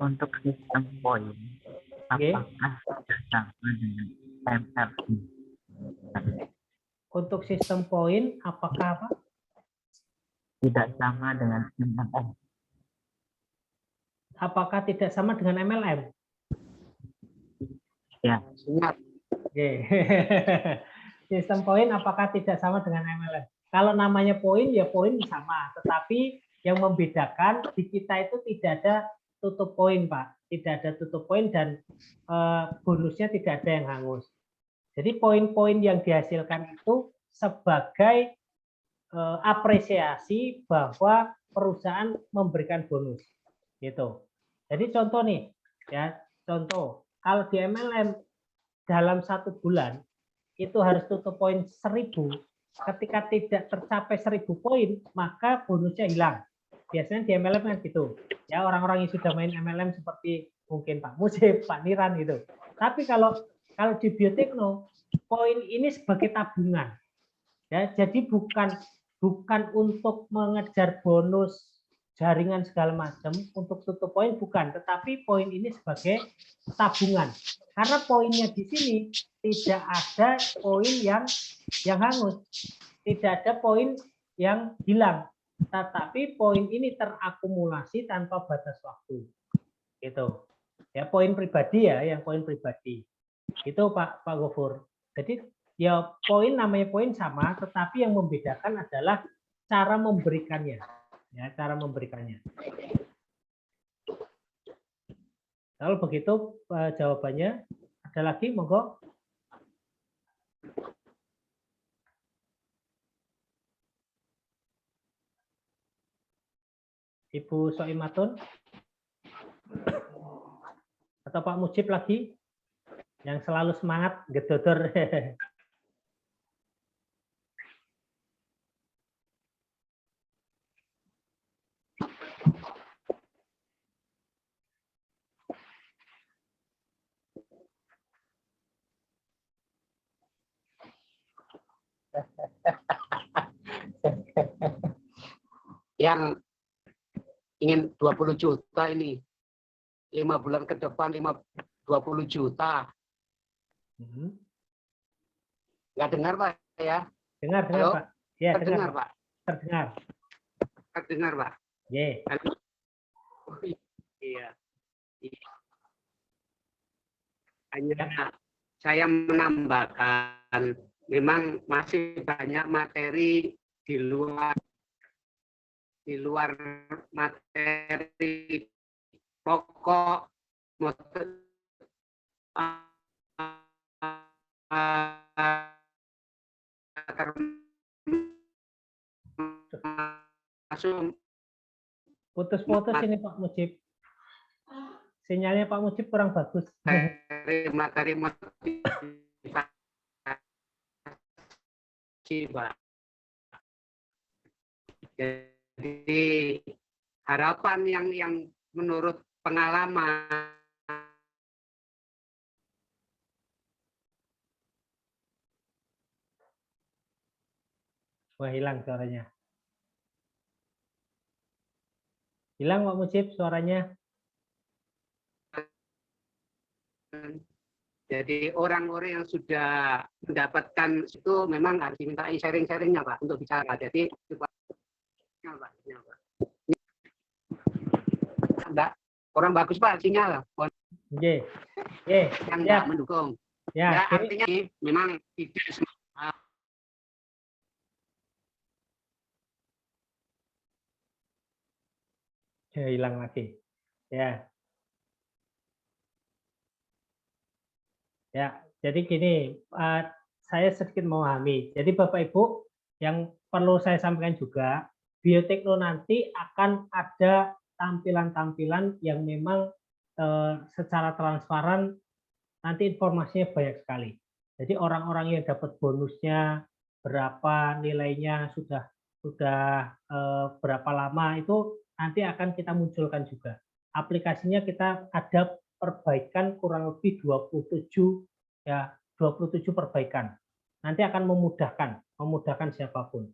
untuk sistem poin, apakah tidak sama dengan MLM? Untuk sistem poin, apakah apa? Tidak sama dengan MLM. Apakah tidak sama dengan MLM? Ya. Oke. Sistem poin apakah tidak sama dengan MLM? Kalau namanya poin, ya poin sama. Tetapi yang membedakan di kita itu tidak ada tutup poin, Pak. Tidak ada tutup poin dan bonusnya tidak ada yang hangus. Jadi poin-poin yang dihasilkan itu sebagai apresiasi bahwa perusahaan memberikan bonus. Gitu. Jadi contoh nih, ya contoh. Kalau di MLM dalam 1 bulan itu harus tutup poin 1000, ketika tidak tercapai 1000 poin, maka bonusnya hilang. Biasanya di MLM kan gitu. Ya, orang-orang yang sudah main MLM seperti mungkin Pak Mujib, Pak Niran gitu. Tapi kalau di Biotekno, poin ini sebagai tabungan. Ya, jadi bukan untuk mengejar bonus jaringan segala macam untuk tutup poin, bukan, tetapi poin ini sebagai tabungan. Karena poinnya di sini tidak ada poin yang hangus, tidak ada poin yang hilang, tetapi poin ini terakumulasi tanpa batas waktu. Gitu. Ya, poin pribadi ya, yang poin pribadi. Itu Pak Gofur. Jadi ya poin namanya poin sama, tetapi yang membedakan adalah cara memberikannya. Ya, cara memberikannya. Kalau begitu jawabannya, ada lagi, monggo. Ibu Soimatun atau Pak Mujib lagi yang selalu semangat gedodor. Yang ingin 20 juta ini 5 bulan ke depan 20 juta. Nggak dengar Pak ya? Dengar Pak. Ya, terdengar Pak. Terdengar Pak. Yeah. Oh, iya. Hanya saya menambahkan, memang masih banyak materi di luar materi pokok Putus-putus ini Pak Mujib. Sinyalnya Pak Mujib kurang bagus. Materi motivasi, Pak. Jadi harapan yang menurut pengalaman. Wah, hilang suaranya. Hilang Pak Mujib suaranya. Jadi orang-orang yang sudah mendapatkan itu memang harus dimintai sharing-sharingnya Pak untuk bicara. Jadi Mbak, orang bagus Pak sinyal. Yang nggak mendukung. Ya, artinya memang tidak hilang lagi. Ya. Ya, jadi gini, saya sedikit memahami. Jadi Bapak Ibu, yang perlu saya sampaikan juga, Biotekno nanti akan ada tampilan-tampilan yang memang secara transparan nanti informasinya banyak sekali. Jadi orang-orang yang dapat bonusnya berapa, nilainya sudah berapa lama, itu nanti akan kita munculkan juga. Aplikasinya kita ada perbaikan kurang lebih 27 perbaikan. Nanti akan memudahkan siapapun.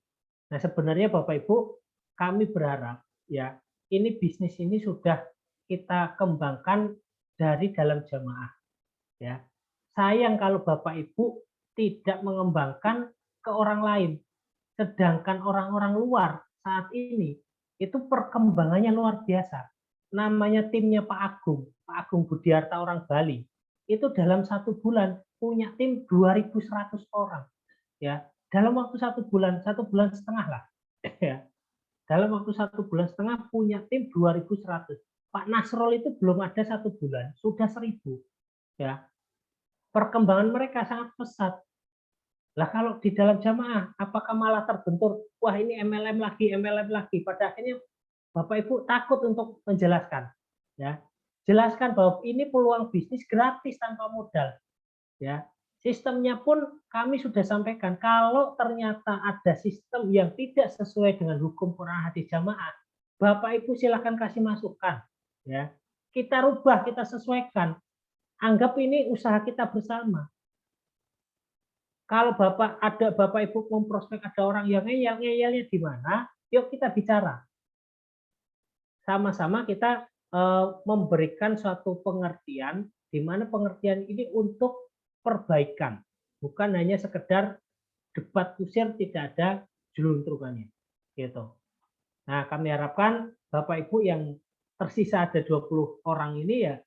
Nah, sebenarnya Bapak Ibu, kami berharap ya, ini bisnis ini sudah kita kembangkan dari dalam jamaah. Ya. Sayang kalau Bapak Ibu tidak mengembangkan ke orang lain. Sedangkan orang-orang luar saat ini itu perkembangannya luar biasa. Namanya timnya Pak Agung Budiarta orang Bali. Itu dalam 1 bulan punya tim 2.100 orang. Ya, dalam waktu 1 bulan setengah lah. Ya. Dalam waktu 1 bulan setengah punya tim 2.100. Pak Nasrul itu belum ada 1 bulan, sudah 1.000. Ya. Perkembangan mereka sangat pesat. Lah kalau di dalam jamaah, apakah malah terbentur, wah ini MLM lagi. Pada akhirnya Bapak Ibu takut untuk menjelaskan. Ya. Jelaskan bahwa ini peluang bisnis gratis tanpa modal. Ya. Sistemnya pun kami sudah sampaikan, kalau ternyata ada sistem yang tidak sesuai dengan hukum Quran hadis jamaah, Bapak Ibu silakan kasih masukan, ya. Kita rubah, kita sesuaikan. Anggap ini usaha kita bersama. Kalau Bapak Ibu memprospek ada orang yang ngeyel-ngeyelnya di mana, yuk kita bicara. Sama-sama kita memberikan suatu pengertian, di mana pengertian ini untuk perbaikan, bukan hanya sekedar debat kusir tidak ada jeluntrungannya, gitu. Nah, kami harapkan Bapak Ibu yang tersisa ada 20 orang ini ya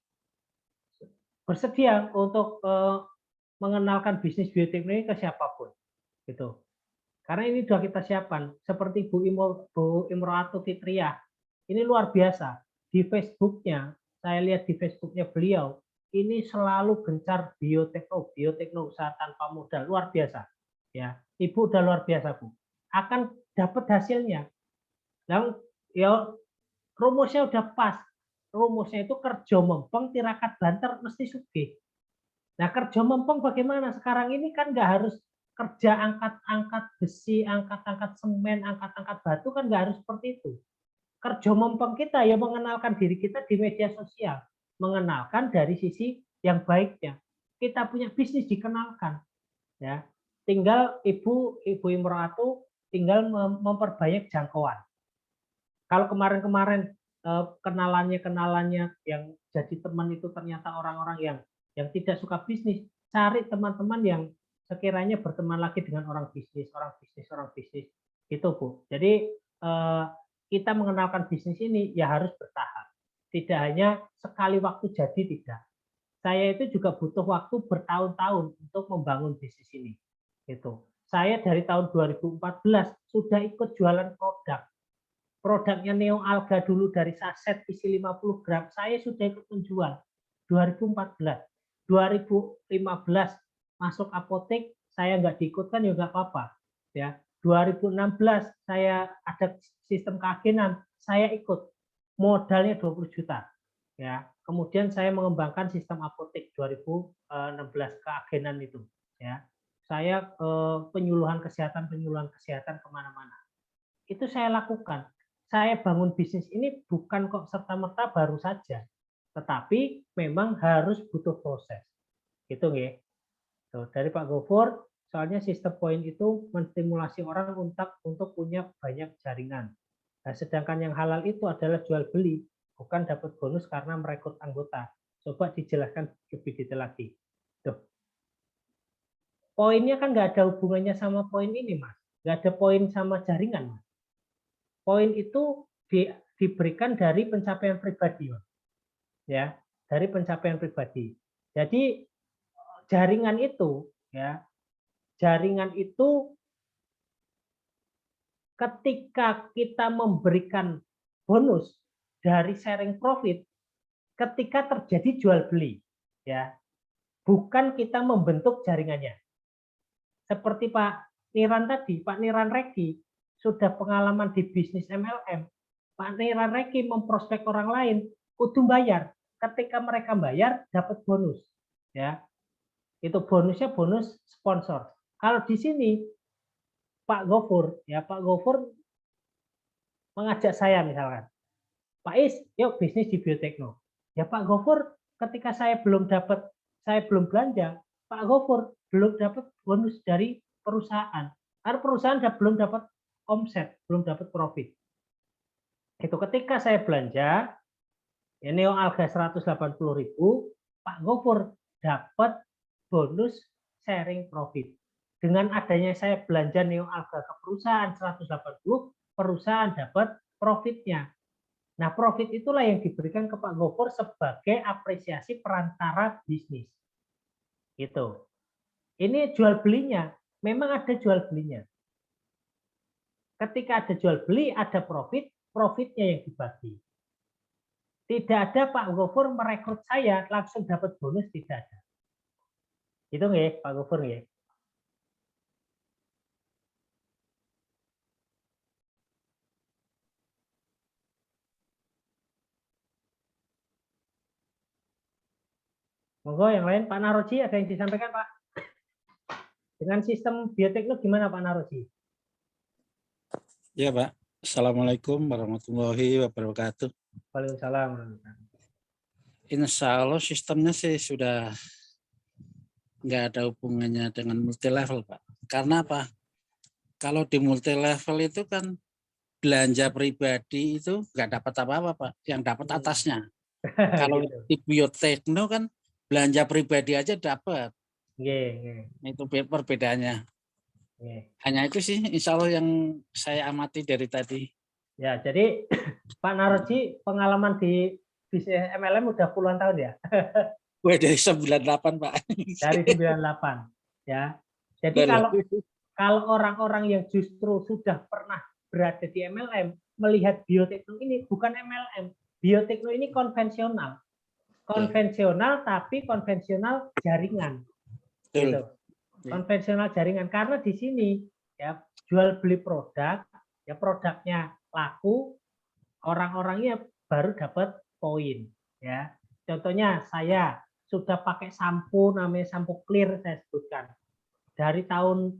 bersedia untuk mengenalkan bisnis bioteknologi ke siapapun, gitu. Karena ini sudah kita siapkan, seperti Bu Imro'atu Fitriyah, ini luar biasa. Di Facebooknya, saya lihat di Facebooknya beliau, ini selalu gencar biotekno usaha tanpa modal, luar biasa. Ya, Ibu udah luar biasa, Bu. Akan dapat hasilnya. Yang ya rumusnya udah pas. Rumusnya itu kerja mempeng, tirakat banter, mesti sugih. Nah, kerja mempeng bagaimana? Sekarang ini kan nggak harus kerja angkat-angkat besi, angkat-angkat semen, angkat-angkat batu, kan nggak harus seperti itu. Kerja mempeng kita ya mengenalkan diri kita di media sosial, mengenalkan dari sisi yang baiknya. Kita punya bisnis dikenalkan, ya. Tinggal Ibu Imro'atu tinggal memperbanyak jangkauan. Kalau kemarin-kemarin kenalannya yang jadi teman itu ternyata orang-orang yang tidak suka bisnis, cari teman-teman yang sekiranya berteman lagi dengan orang bisnis, gitu Bu. Jadi kita mengenalkan bisnis ini ya harus bertahap. Tidak hanya sekali waktu jadi, tidak. Saya itu juga butuh waktu bertahun-tahun untuk membangun bisnis ini. Gitu. Saya dari tahun 2014 sudah ikut jualan produk. Produknya Neo Alga dulu dari saset isi 50 gram, saya sudah ikut menjual 2014. 2015 masuk apotek, saya nggak diikutkan ya nggak apa-apa. Ya, 2016 saya ada sistem keagenan, saya ikut, modalnya 20 juta. Ya, kemudian saya mengembangkan sistem apotek 2016 keagenan itu. Ya, saya penyuluhan kesehatan kemana-mana. Itu saya lakukan. Saya bangun bisnis ini bukan kok serta-merta baru saja, tetapi memang harus butuh proses. Gitu nggih. Dari Pak Gofur, soalnya sistem poin itu menstimulasi orang untuk punya banyak jaringan. Nah, sedangkan yang halal itu adalah jual beli, bukan dapat bonus karena merekrut anggota. Coba dijelaskan lebih detail lagi. Tuh. Poinnya kan nggak ada hubungannya sama poin ini, Mas. Nggak ada poin sama jaringan, Mas. Poin itu diberikan dari pencapaian pribadi, Mas. Ya, dari pencapaian pribadi. Jadi jaringan itu, ya, jaringan itu ketika kita memberikan bonus dari sharing profit, ketika terjadi jual beli, ya, bukan kita membentuk jaringannya. Seperti Pak Niran tadi, Pak Niran Reki sudah pengalaman di bisnis MLM. Pak Niran Reki memprospek orang lain, kudu bayar. Ketika mereka bayar, dapat bonus, ya. Itu bonusnya bonus sponsor. Kalau di sini Pak Gofur, ya Pak Gofur mengajak saya misalkan, Pak Is, yuk bisnis di biotekno. Ya Pak Gofur, ketika saya belum belanja, Pak Gofur belum dapat bonus dari perusahaan. Karena perusahaan belum dapat omset, belum dapat profit. Itu ketika saya belanja, ya Neo Alga 180.000, Pak Gofur dapat bonus sharing profit. Dengan adanya saya belanja Neo Alga ke perusahaan 180, perusahaan dapat profitnya. Nah, profit itulah yang diberikan ke Pak Gofur sebagai apresiasi perantara bisnis. Gitu. Ini jual belinya, memang ada jual belinya. Ketika ada jual beli, ada profit, profitnya yang dibagi. Tidak ada Pak Gofur merekrut saya langsung dapat bonus, tidak ada. Itu nggih, Pak Gofur nggih. Monggo yang lain, Pak Naroji ada yang disampaikan, Pak? dengan sistem biotekno gimana Pak Naroji? Ya Pak. Assalamualaikum warahmatullahi wabarakatuh. Waalaikumsalam. Insya Allah sistemnya sih sudah nggak ada hubungannya dengan multi level Pak. Karena apa? Kalau di multi level itu kan belanja pribadi itu nggak dapat apa-apa Pak. Yang dapat atasnya. Kalau Gitu. di biotekno kan belanja pribadi aja dapat. Yeah. Itu perbedaannya. Yeah. Hanya itu sih insya Allah yang saya amati dari tadi. Ya, jadi Pak Naroji pengalaman di bisnis MLM udah puluhan tahun ya? Wah, dari 98 Pak. Dari 98 ya. Jadi kalau orang-orang yang justru sudah pernah berada di MLM melihat biotekno ini bukan MLM. Biotekno ini konvensional. Konvensional tapi konvensional jaringan. Gitu. Konvensional jaringan karena di sini ya jual beli produk, ya produknya laku, orang-orangnya baru dapat poin ya. Contohnya saya sudah pakai sampo namanya sampo clear saya sebutkan. Dari tahun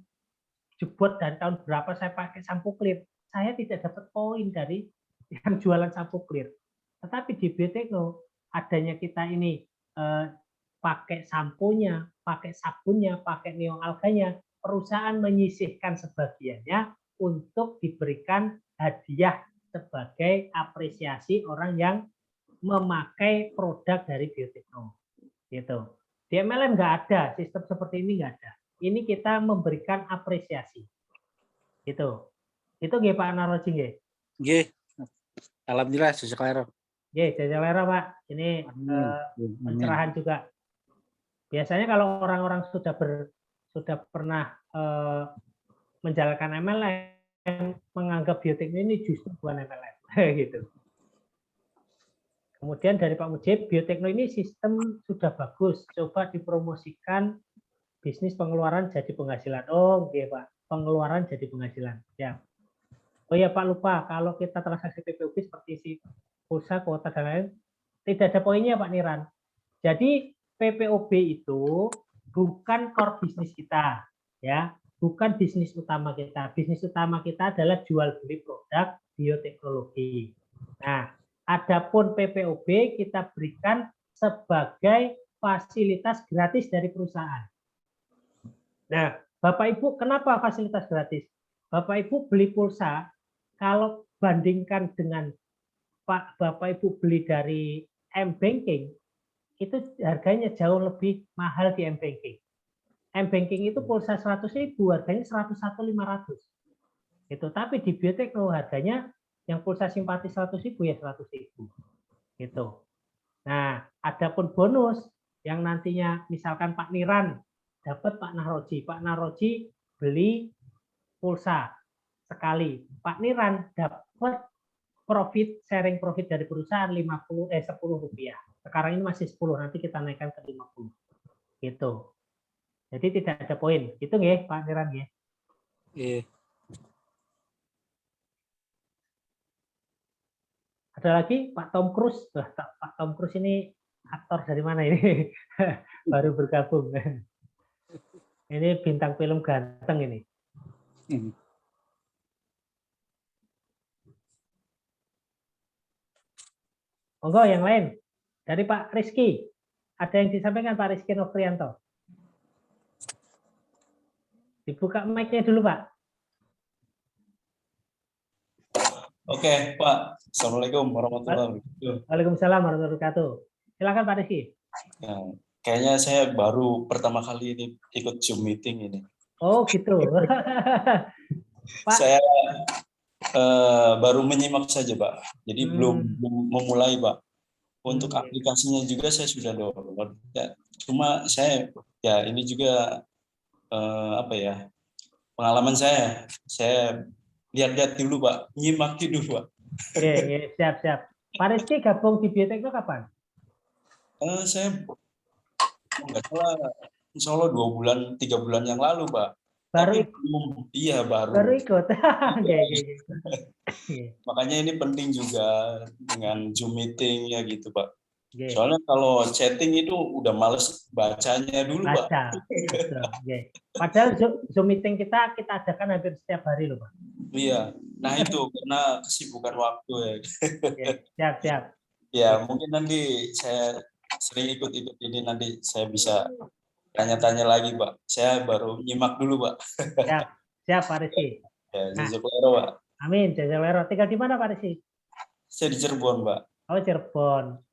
berapa saya pakai sampo clear, saya tidak dapat poin dari yang jualan sampo clear. Tetapi di biotekno adanya kita ini pakai samponya, pakai sabunnya, pakai neoalganya, perusahaan menyisihkan sebagiannya untuk diberikan hadiah sebagai apresiasi orang yang memakai produk dari biotekno. Gitu. Di MLM nggak ada sistem seperti ini, nggak ada. Ini kita memberikan apresiasi. Gitu. Itu nggih Pak Naroji nggih. Nggih. Alhamdulillah sesekali. Nggih, jajalera Pak. Ini pencerahan juga. Biasanya kalau orang-orang sudah pernah menjalankan MLM menganggap biotekno ini justru bukan MLM gitu. Kemudian dari Pak Mujib, biotekno ini sistem sudah bagus, coba dipromosikan bisnis pengeluaran jadi penghasilan. Oh, iya Pak, pengeluaran jadi penghasilan. Ya. Oh ya Pak, lupa kalau kita transaksi PPOB seperti si pulsa, kuota dan lain, tidak ada poinnya Pak Niran. Jadi PPOB itu bukan core bisnis kita, ya, bukan bisnis utama kita. Bisnis utama kita adalah jual beli produk bioteknologi. Nah, adapun PPOB kita berikan sebagai fasilitas gratis dari perusahaan. Nah, Bapak Ibu, kenapa fasilitas gratis? Bapak Ibu beli pulsa, kalau bandingkan dengan Bapak Ibu beli dari M-Banking, itu harganya jauh lebih mahal di M-Banking. M-Banking itu pulsa 100.000, harganya 101.500. Gitu. Tapi di biotekno harganya yang pulsa simpati 100.000 ya 100.000. Gitu. Nah, adapun bonus yang nantinya misalkan Pak Niran dapat Pak Naroji. Pak Naroji beli pulsa sekali. Pak Niran dapat sharing profit dari perusahaan 10 rupiah. Sekarang ini masih 10, nanti kita naikkan ke 50. Gitu. Jadi tidak ada poin. Itu nggih, Pak Niran nggih. Iya. Ada lagi Pak Tom Cruise. Pak Tom Cruise ini aktor dari mana ini? Baru bergabung. Ini bintang film ganteng ini. Monggo yang lain. Dari Pak Rizky. Ada yang disampaikan Pak Rizky Nofrianto. Dibuka mic-nya dulu, Pak. Oke, Pak. Assalamualaikum warahmatullahi wabarakatuh. Waalaikumsalam warahmatullahi wabarakatuh. Silakan Pak Rizky. Ya, kayaknya saya baru pertama kali ini ikut Zoom meeting ini. Oh, gitu. Pak. Saya baru menyimak saja, Pak. Jadi belum memulai, Pak. Untuk aplikasinya juga saya sudah download. Ya, cuma saya ya ini juga pengalaman saya lihat-lihat dulu Pak, nyimak dulu Pak. Oke, siap. Pak Rizky gabung di biotekno kapan? Saya nggak salah, insya Allah 2 bulan, 3 bulan yang lalu Pak. Baru baru ikut. Makanya ini penting juga dengan Zoom meeting ya gitu Pak. Soalnya kalau chatting itu udah males bacanya dulu, Pak. Baca. Betul. Padahal Zoom meeting kita adakan hampir setiap hari loh, Pak. Iya. Nah itu karena kesibukan waktu ya. Siap. Ya mungkin nanti saya sering ikut-ikut ini, nanti saya bisa tanya-tanya lagi, Pak. Saya baru nyimak dulu, Pak. Siap Pak Rizky. Ya, Jazakallah, Pak. Amin, Jazakallah. Tinggal di mana Pak Rizky? Saya di Cirebon, Pak. Oh, Cirebon.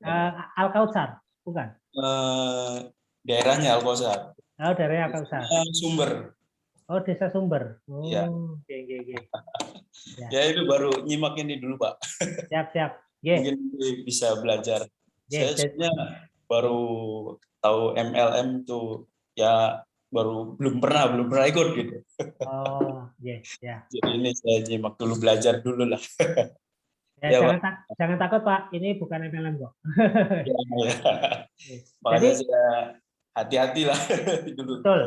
Al-Kautsar, bukan? Daerahnya Al-Kautsar. Oh, daerahnya Al-Kautsar. Sumber. Oh, Desa Sumber. Oh, ya. Ya, itu baru nyimak ini dulu, Pak. Siap. Mungkin bisa belajar. Saya sebenarnya baru tahu MLM tuh ya belum pernah ikut gitu. Oh, ya. Jadi ini saya nyimak dulu, belajar dulu lah. Ya, jangan takut Pak, ini bukan MLM kok. Makanya saya hati-hati lah dulu. Betul,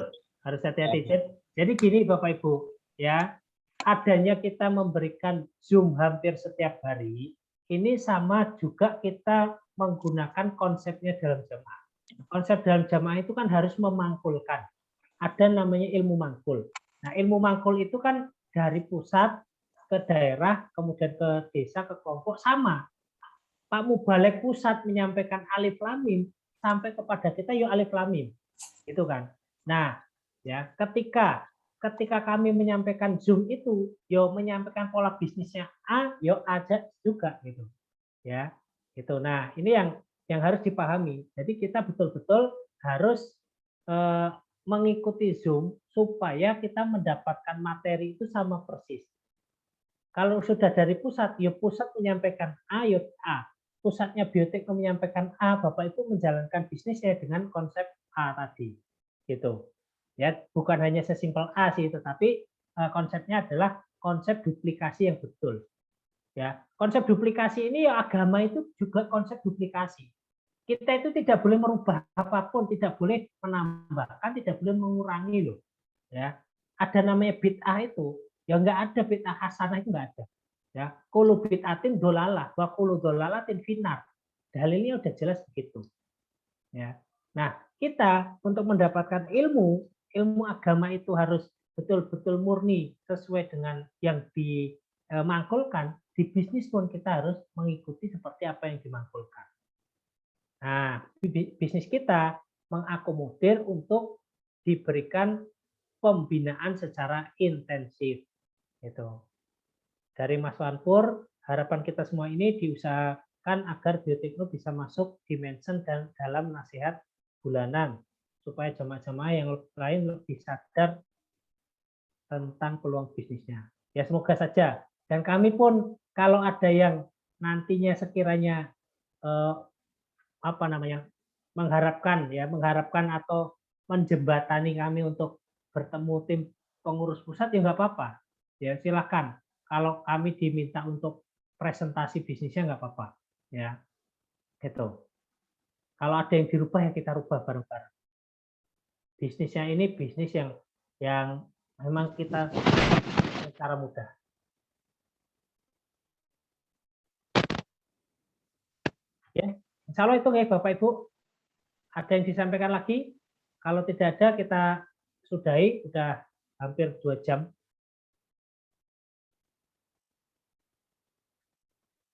harus hati-hati. Jadi gini Bapak Ibu, ya, adanya kita memberikan Zoom hampir setiap hari, ini sama juga kita menggunakan konsepnya dalam jamaah. Konsep dalam jamaah itu kan harus memangkulkan. Ada namanya ilmu mangkul. Nah, ilmu mangkul itu kan dari pusat ke daerah, kemudian ke desa, ke kelompok sama. Pak Mubalek pusat menyampaikan alif lam mim sampai kepada kita yuk alif lam mim. Itu kan. Nah, ya, ketika kami menyampaikan Zoom itu, yo menyampaikan pola bisnisnya A, yo aja juga gitu. Ya. Gitu. Nah, ini yang harus dipahami. Jadi kita betul-betul harus mengikuti Zoom supaya kita mendapatkan materi itu sama persis. Kalau sudah dari pusat, ya pusat menyampaikan A, ya A. Pusatnya biotek menyampaikan A, Bapak itu menjalankan bisnisnya dengan konsep A tadi. Gitu. Ya, bukan hanya sesimpel A sih, tetapi konsepnya adalah konsep duplikasi yang betul. Ya, konsep duplikasi ini ya agama itu juga konsep duplikasi. Kita itu tidak boleh merubah apapun, tidak boleh menambahkan, tidak boleh mengurangi loh. Ya, ada namanya bid'ah itu. Ya nggak ada bid'ah hasanah, itu nggak ada. Ya, kullu bid'atin dolalah, wa kullu dolalatin finar. Dalilnya udah jelas begitu. Ya. Nah, kita untuk mendapatkan ilmu agama itu harus betul-betul murni sesuai dengan yang dimangkulkan. Di bisnis pun kita harus mengikuti seperti apa yang dimangkulkan. Nah, bisnis kita mengakomodir untuk diberikan pembinaan secara intensif. Itu. Dari Mas Wanpur, harapan kita semua ini diusahakan agar Biotekno bisa masuk dimension dan dalam nasihat bulanan supaya jemaah-jemaah yang lain lebih sadar tentang peluang bisnisnya. Ya semoga saja. Dan kami pun kalau ada yang nantinya sekiranya mengharapkan atau menjembatani kami untuk bertemu tim pengurus pusat, ya nggak apa-apa. Ya silakan. Kalau kami diminta untuk presentasi bisnisnya nggak apa-apa, ya, gitu. Kalau ada yang dirubah ya kita rubah bareng-bareng. Bisnisnya ini bisnis yang memang kita secara mudah. Ya, insya Allah itu ya Bapak Ibu. Ada yang disampaikan lagi? Kalau tidak ada kita sudahi, sudah hampir 2 jam.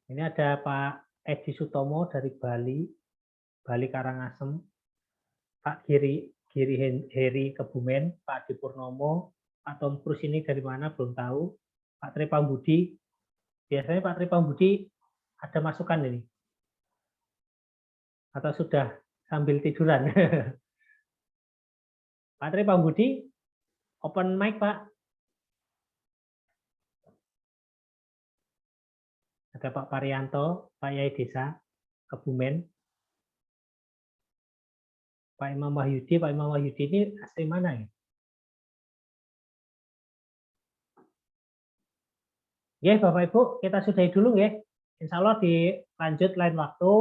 Ini ada Pak Edi Sutomo dari Bali Karangasem, Pak Giri Heri Kebumen, Pak Adi Purnomo, Pak Tom Krus ini dari mana belum tahu, Pak Tri Pambudi. Biasanya Pak Tri Pambudi ada masukan ini, atau sudah sambil tiduran? Pak Tri Pambudi, open mic Pak. Ada Pak Parianto, Pak Yai Desa, Kebumen. Pak Imam Wahyudi ini asli mana ya? Ya Bapak Ibu, kita sudahi dulu ya. Insya Allah dilanjut lain waktu.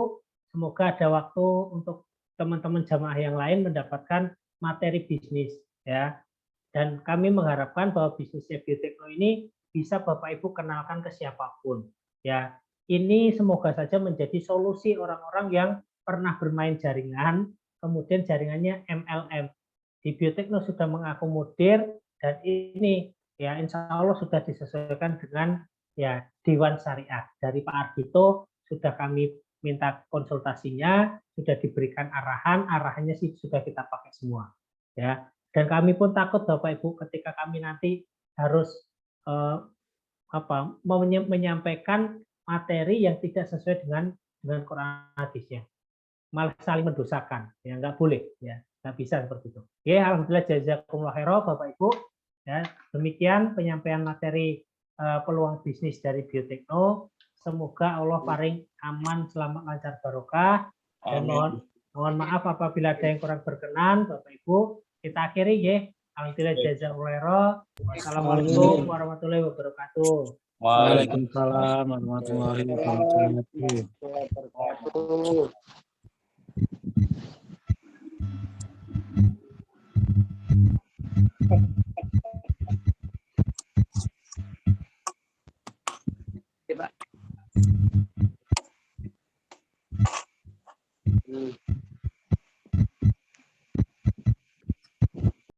Semoga ada waktu untuk teman-teman jamaah yang lain mendapatkan materi bisnis ya. Dan kami mengharapkan bahwa bisnisnya Biotekno ini bisa Bapak Ibu kenalkan ke siapapun. Ya, ini semoga saja menjadi solusi orang-orang yang pernah bermain jaringan, kemudian jaringannya MLM. Di Biotekno sudah mengakomodir, dan ini ya insya Allah sudah disesuaikan dengan ya Dewan Syariah. Dari Pak Ardhito sudah kami minta konsultasinya, sudah diberikan arahannya sih sudah kita pakai semua. Ya, dan kami pun takut Bapak Ibu ketika kami nanti harus menyampaikan materi yang tidak sesuai dengan Quran hadisnya, malah saling mendosakan, ya nggak boleh, ya nggak bisa seperti itu. Oke, alhamdulillah jazakumullah khairan Bapak Ibu. Ya, demikian penyampaian materi peluang bisnis dari Biotekno. Semoga Allah paling aman, selamat, lancar, barokah. Dan mohon maaf apabila ada yang kurang berkenan, Bapak Ibu. Kita akhiri ya. Alhamdulillah jazakumullah khairan. Wassalamualaikum warahmatullahi wabarakatuh. Waalaikumsalam warahmatullahi wabarakatuh.